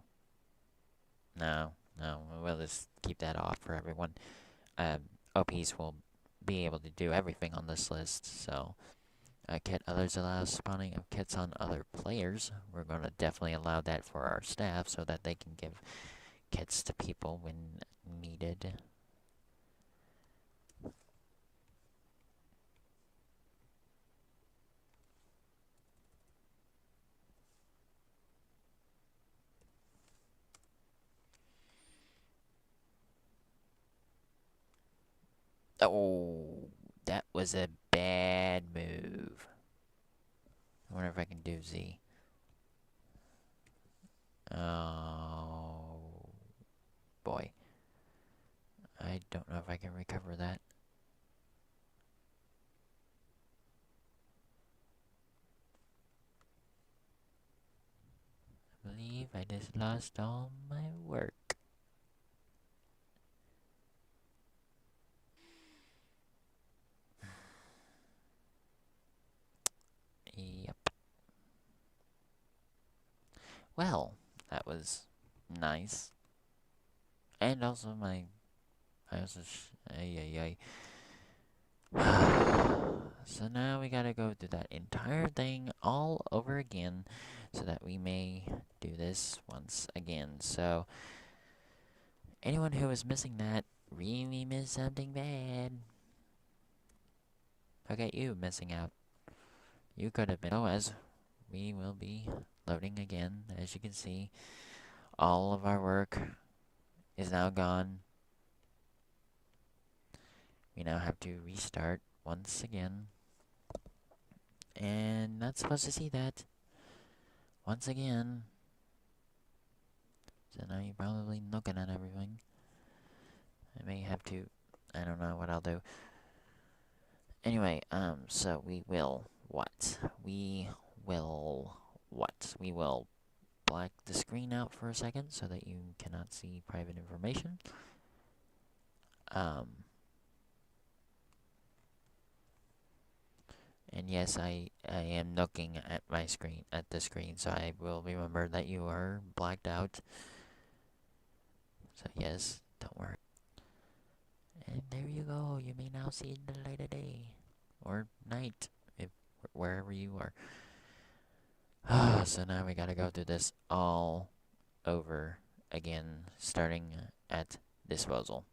No, we'll just keep that off for everyone. OPs will be able to do everything on this list, so kit others allow spawning of kits on other players. We're going to definitely allow that for our staff so that they can give kits to people when needed. Oh, that was a bad move. I wonder if I can do Z. Oh, boy. I don't know if I can recover that. I believe I just lost all my work. Yep. Well, that was nice. And also I also, ay, ay, ay. So now we gotta go through that entire thing all over again so that we may do this once again. So, anyone who was missing that really missed something bad. Look at you missing out. You could have been. Oh, as we will be loading again, as you can see, all of our work is now gone. We now have to restart once again. And not supposed to see that once again. So now you're probably looking at everything. I may have to, I don't know what I'll do. Anyway, so we will what? We will what? We will black the screen out for a second so that you cannot see private information. And yes, I am looking at my screen, at the screen, so I will remember that you are blacked out. So yes, don't worry. And there you go. You may now see the light of day. Or night, if wherever you are. So now we gotta go through this all over again, starting at disposal.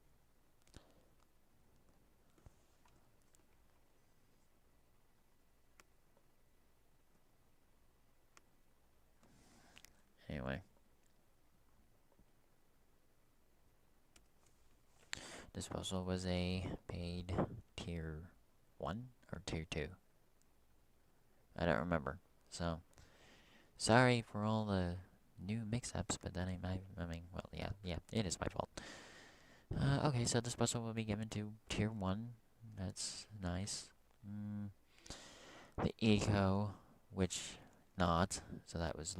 Anyway. Disposal was a paid tier 1 or tier 2. I don't remember. So, sorry for all the new mix-ups, but that ain't well, yeah, it is my fault. Okay, so disposal will be given to tier 1. That's nice. The eco, which not, so that was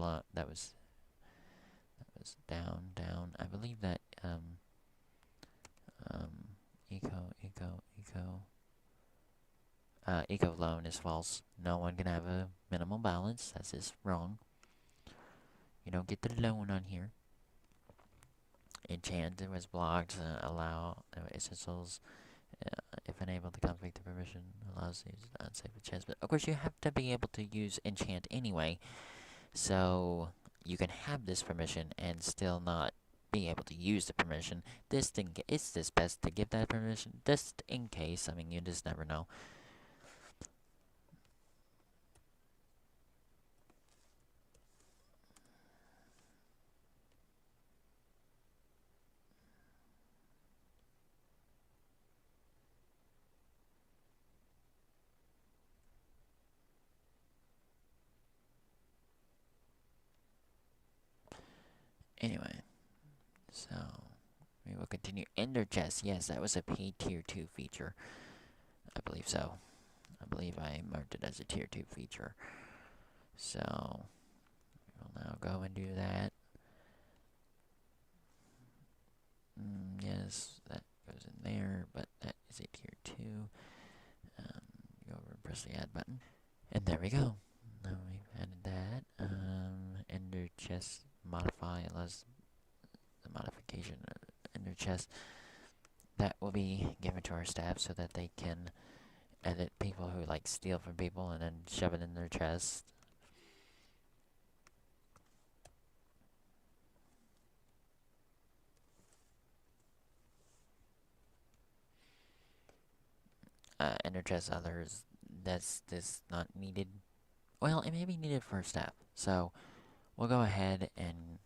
down. I believe that, eco loan is false. No one can have a minimal balance. That's just wrong. You don't get the loan on here. Enchant was blocked. Allow essentials if unable to conflict the permission allows use unsafe chance. But of course, you have to be able to use enchant anyway. So you can have this permission and still not be able to use the permission. This thing, it's just best to give that permission just in case. I mean, you just never know. Anyway, so we will continue. Ender chest, yes, that was a paid tier 2 feature. I believe so. I believe I marked it as a tier 2 feature. So we'll now go and do that. Yes, that goes in there, but that is a tier 2. Go over and press the add button. And there we go. Now we've added that. Ender chest modify allows the modification of ender chest. That will be given to our staff so that they can edit people who like steal from people and then shove it in their chest. Ender chest others, that's not needed. Well, it may be needed for staff, so we'll go ahead and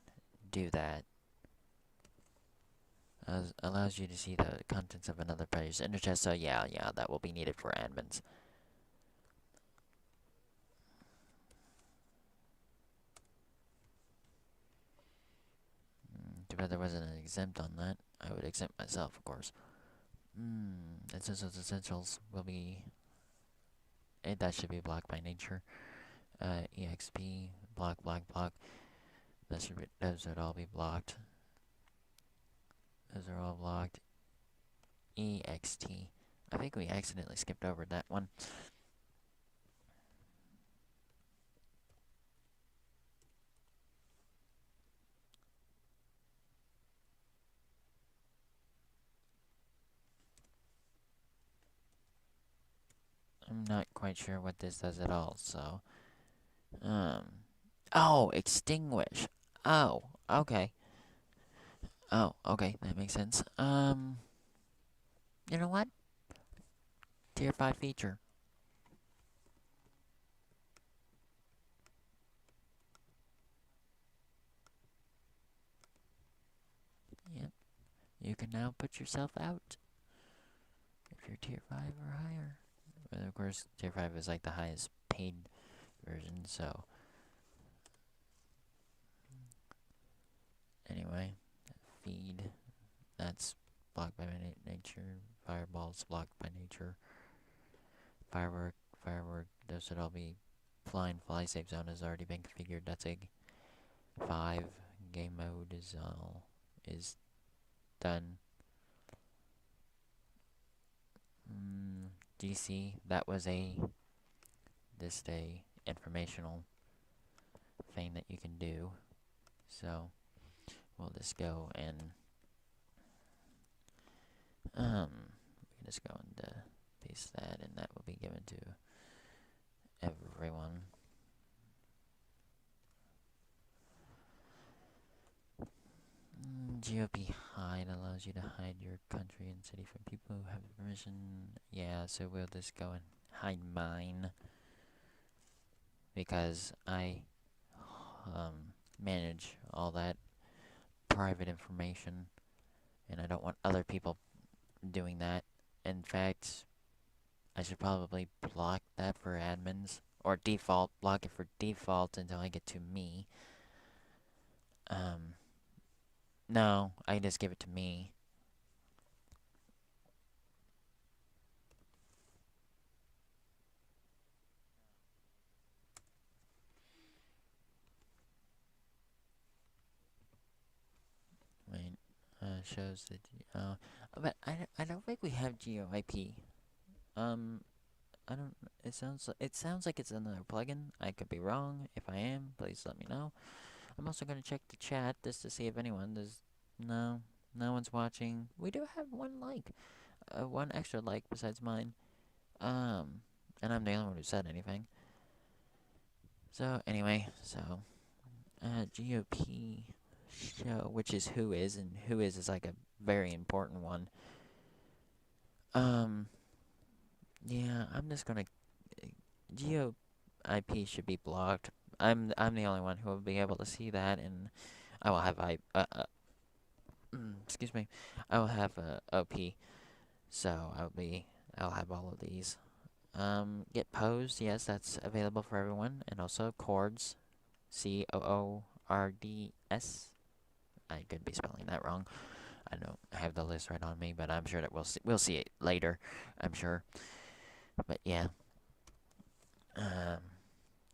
do that. Allows you to see the contents of another player's ender chest, so yeah, that will be needed for admins. Too bad there wasn't an exempt on that. I would exempt myself, of course. Essentials will be... that should be blocked by nature. EXP, block. Those would all be blocked. Those are all blocked. EXT. I think we accidentally skipped over that one. I'm not quite sure what this does at all, so... Oh, extinguish. Oh, okay. Oh, okay, that makes sense. You know what? Tier 5 feature. Yep. You can now put yourself out if you're tier 5 or higher. But of course, tier 5 is like the highest paid version, so. Anyway, feed. That's blocked by nature. Fireballs blocked by nature. Firework. Those should all be flying. Fly safe zone has already been configured. That's a 5. Game mode is done. DC, that was this day informational thing that you can do. So we'll just go and we can just go and paste that, and that will be given to everyone. GOP hide allows you to hide your country and city from people who have permission. Yeah, so we'll just go and hide mine because I manage all that private information, and I don't want other people doing that. In fact, I should probably block that for admins, or block it for default until I get to me. No, I just give it to me. Wait, shows that, but I don't think we have GeoIP. I don't, it sounds like it's another plugin. I could be wrong. If I am, please let me know. I'm also gonna check the chat just to see if anyone does. No, no one's watching. We do have one like, one extra like besides mine. And I'm the only one who said anything. So anyway, GOP show, which is who is, and who is like a very important one. Yeah, I'm just gonna Geo IP should be blocked. I'm the only one who will be able to see that, and I will have excuse me, I will have OP, so I'll have all of these. Get posed, yes, that's available for everyone, and also chords, COORDS. I could be spelling that wrong. I don't have the list right on me, but I'm sure that we'll see it later. I'm sure, but yeah.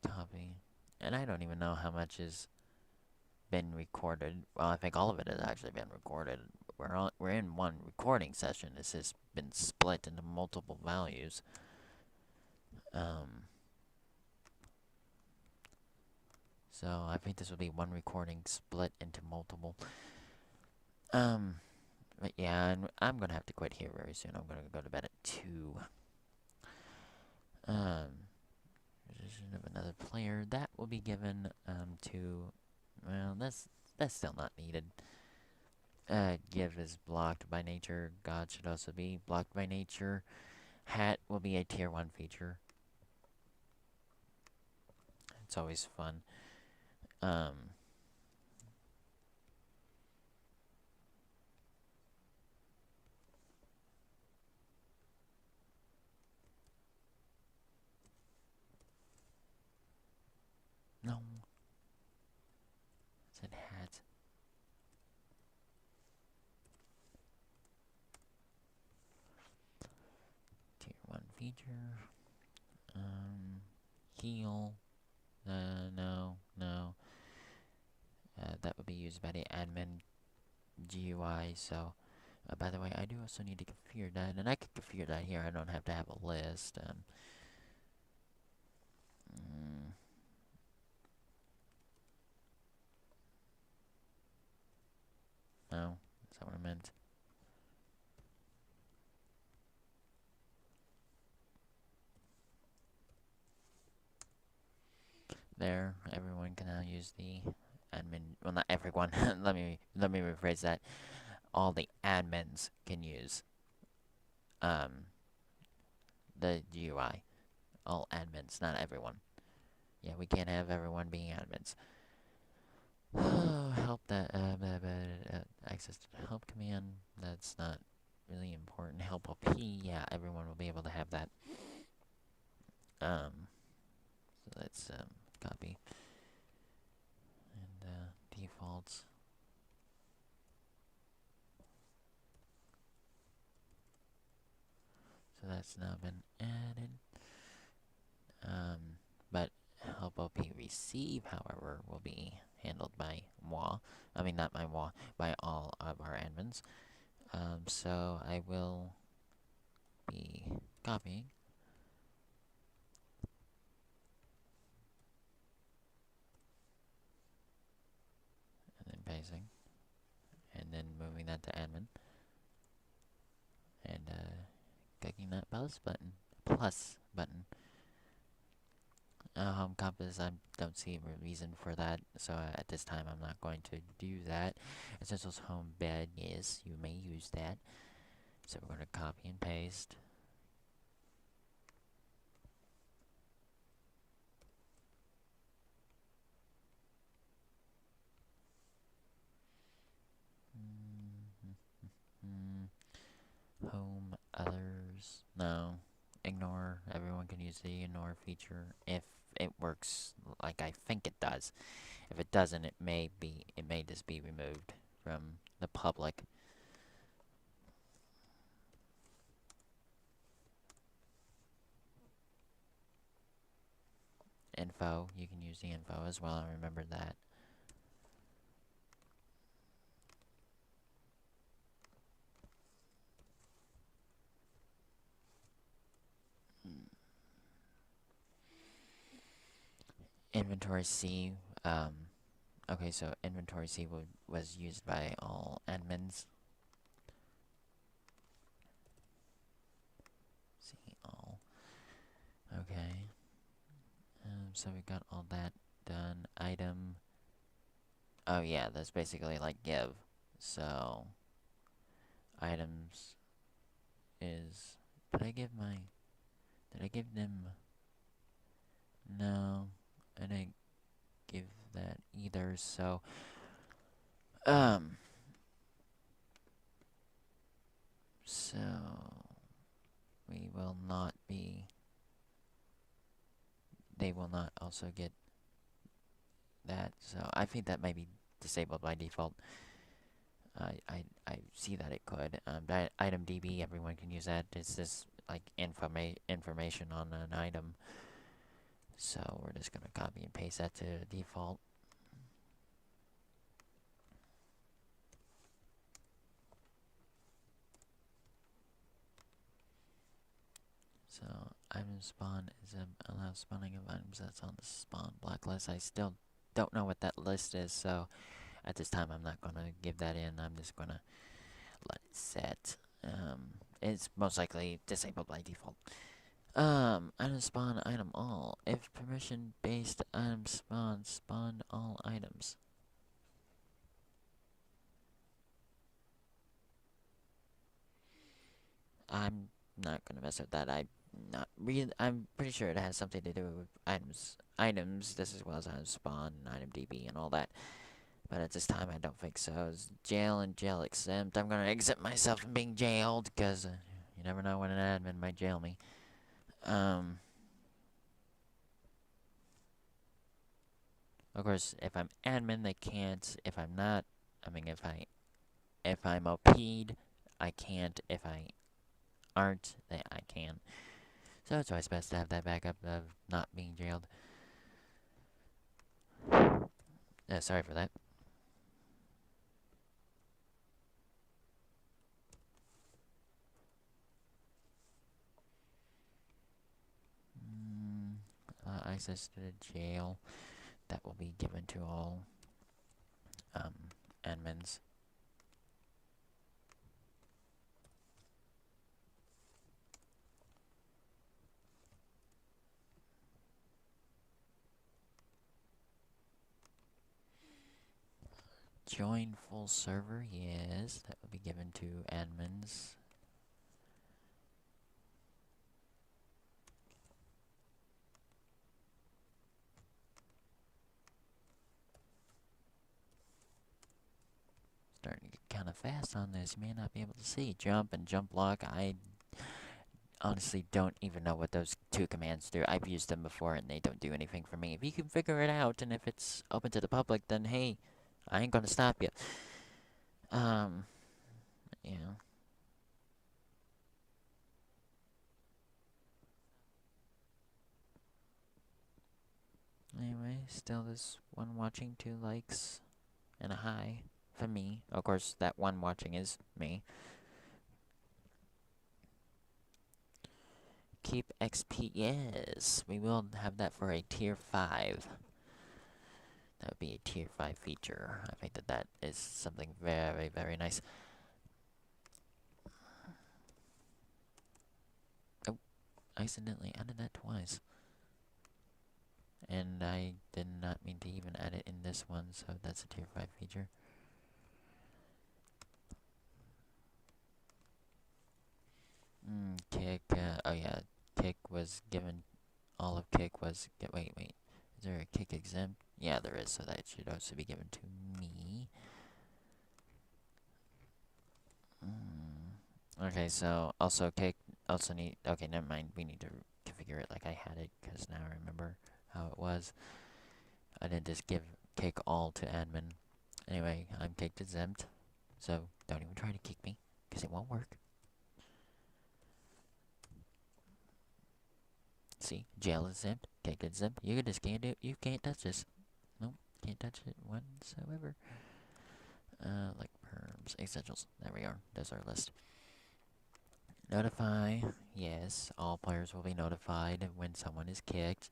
Copy, and I don't even know how much has been recorded. Well, I think all of it has actually been recorded. We're in one recording session. This has been split into multiple values. So I think this will be one recording split into multiple. But yeah, and I'm gonna have to quit here very soon. I'm gonna go to bed at 2. Position of another player that will be given to. Well, that's still not needed. Give is blocked by nature. God should also be blocked by nature. Hat will be a tier 1 feature. It's always fun. No. It said hat. Tier 1 feature. Heal. No. that would be used by the admin GUI. So, by the way, I do also need to configure that, and I can configure that here. I don't have to have a list. Mm, no, is that what I meant? There, everyone can now use the admin. Well, not everyone. let me rephrase that. All the admins can use the GUI. All admins, not everyone. Yeah, we can't have everyone being admins. Help that access to the help command. That's not really important. Help OP. Yeah, everyone will be able to have that. So let's copy and defaults. So that's now been added. But help OP receive, however, will be handled by moi. I mean, not by moi, by all of our admins. So I will be copying and then pasting and then moving that to admin and clicking that plus button. Home compass, I don't see a reason for that, so at this time I'm not going to do that. Essentials home bed, yes, you may use that. So we're going to copy and paste. Home, others, no. Ignore, everyone can use the ignore feature if it works like I think it does. If it doesn't, it may just be removed from the public. Info, you can use the info as well, I remember that. Inventory C, okay, so inventory C was used by all admins. See all. Okay. So we got all that done. Item. Oh yeah, that's basically like give. So items is. Did I give them? No, I didn't give that either. So so we will not be. They will not also get that. So I think that might be disabled by default. I see that it could. Item DB, everyone can use that. It's just like information on an item. So we're just gonna copy and paste that to default. So item spawn is allow spawning of items that's on the spawn blacklist. I still don't know what that list is, so at this time I'm not gonna give that in. I'm just gonna let it set. It's most likely disabled by default. Item spawn item all. If permission based item spawn all items. I'm not gonna mess with that. I'm pretty sure it has something to do with items, this as well as item spawn, item DB, and all that. But at this time, I don't think so. It's jail and jail exempt. I'm gonna exit myself from being jailed, because you never know when an admin might jail me. Of course, if I'm admin, they can't. If I'm not, I mean, if I'm OP'd, I can't. If I aren't, then I can. So it's always best to have that backup of not being jailed. Sorry for that. access to the jail. That will be given to all admins. Join full server, yes, that will be given to admins. Starting to get kind of fast on this. You may not be able to see. Jump and jump block. I honestly don't even know what those two commands do. I've used them before and they don't do anything for me. If you can figure it out and if it's open to the public, then hey, I ain't gonna stop you. Yeah. Anyway, still this one watching, 2 likes, and a hi for me. Of course, that one watching is me. Keep XP, yes. We will have that for a tier 5. That would be a tier 5 feature. I think that that is something very, very nice. Oh, I accidentally added that twice. And I did not mean to even add it in this one, so that's a tier 5 feature. Kick, oh yeah, kick was given, all of kick was, wait, is there a kick exempt? Yeah, there is, so that should also be given to me. Okay, so also kick, also need, okay, never mind, we need to configure it like I had it, because now I remember how it was. I didn't just give kick all to admin. Anyway, I'm kicked exempt, so don't even try to kick me, because it won't work. See, jail exempt, kick exempt. You just can't do. You can't touch this. Nope, can't touch it whatsoever. Like perms, essentials. There we are. There's our list. Notify. Yes, all players will be notified when someone is kicked.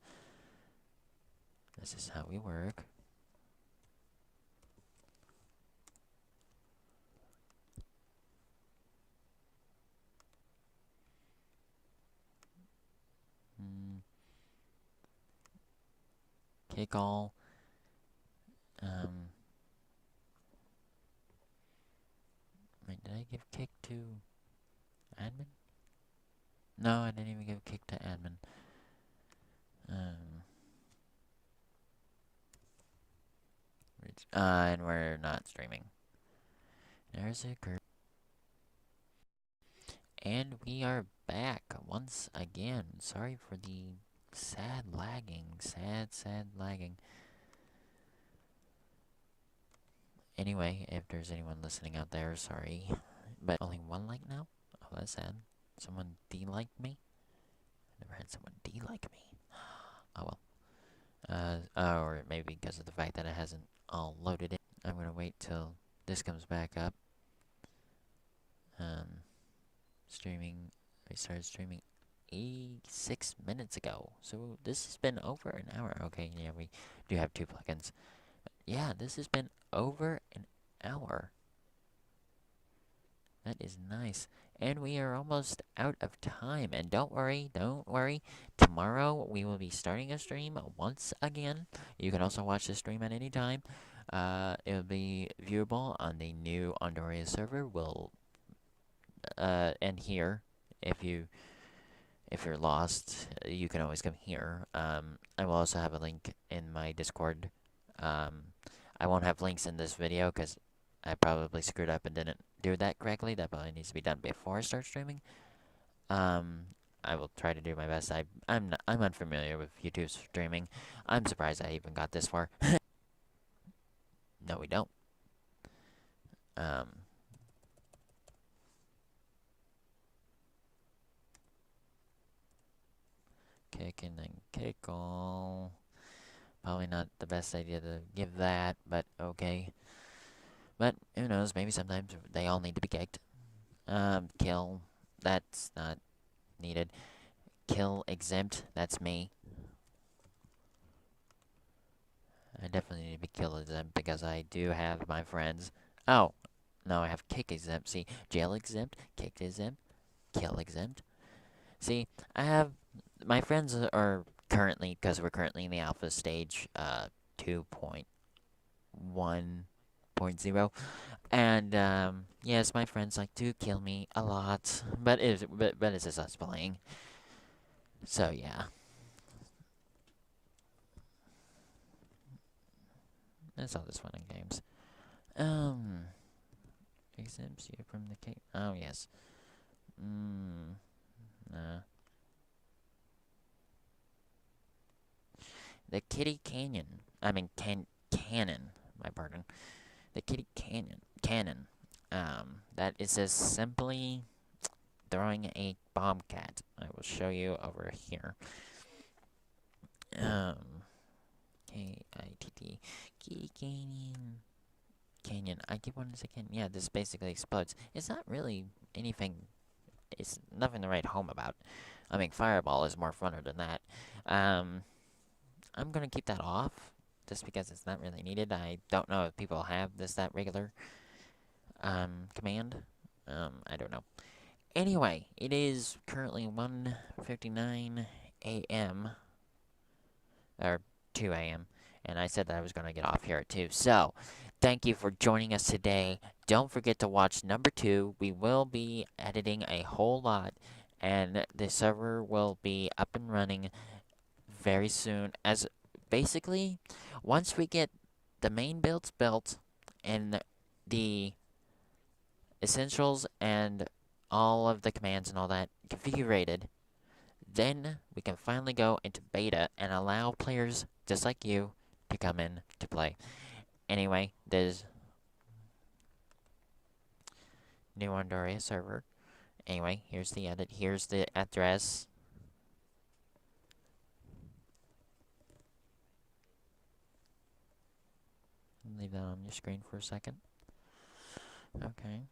This is how we work. Kick all. Wait, did I give kick to admin? No, I didn't even give kick to admin. And we're not streaming. There's a group. And we are back once again. Sorry for the sad lagging. Sad lagging. Anyway, if there's anyone listening out there, sorry. But only 1 like now? Oh, that's sad. Someone de-liked me? I never had someone de-like me. Oh well. Or maybe because of the fact that it hasn't all loaded in. I'm gonna wait till this comes back up. Streaming. I started streaming 6 minutes ago. So this has been over an hour. Okay, yeah, we do have 2 plugins. Yeah, this has been over an hour. That is nice. And we are almost out of time. And don't worry. Tomorrow we will be starting a stream once again. You can also watch the stream at any time. It will be viewable on the new Ondorria server. And here, if you're lost, you can always come here. I will also have a link in my Discord. I won't have links in this video because I probably screwed up and didn't do that correctly. That probably needs to be done before I start streaming. I will try to do my best. I'm unfamiliar with YouTube streaming. I'm surprised I even got this far. No, we don't. Kick and then kick all. Probably not the best idea to give that, but okay. But who knows? Maybe sometimes they all need to be kicked. Kill. That's not needed. Kill exempt. That's me. I definitely need to be kill exempt because I do have my friends. Oh, no, I have kick exempt. See, jail exempt, kick exempt, kill exempt. See, I have my friends are currently, because we're currently in the alpha stage, 2.1.0, and yes, my friends like to kill me a lot, but it's just us playing. So yeah, that's all this fun in games. Um, exempts you from the cake. Oh yes. Nah. The Kitty Canyon. I mean, Cannon. My pardon. The Kitty Cannon. That is just simply throwing a bomb cat. I will show you over here. K-I-T-T. Kitty Canyon. Canyon. I keep wanting to say canyon. Yeah, this basically explodes. It's not really anything. It's nothing to write home about. I mean, Fireball is more funner than that. I'm gonna keep that off, just because it's not really needed. I don't know if people have that regular command. I don't know. Anyway, it is currently 1:59 a.m. or 2 a.m. and I said that I was gonna get off here at 2. So, thank you for joining us today. Don't forget to watch number 2. We will be editing a whole lot, and the server will be up and running very soon. As basically, once we get the main builds built and the essentials and all of the commands and all that configured, then we can finally go into beta and allow players just like you to come in to play. Anyway, there's new Ondorria server. Anyway, here's the edit. Here's the address. Leave that on your screen for a second. Okay.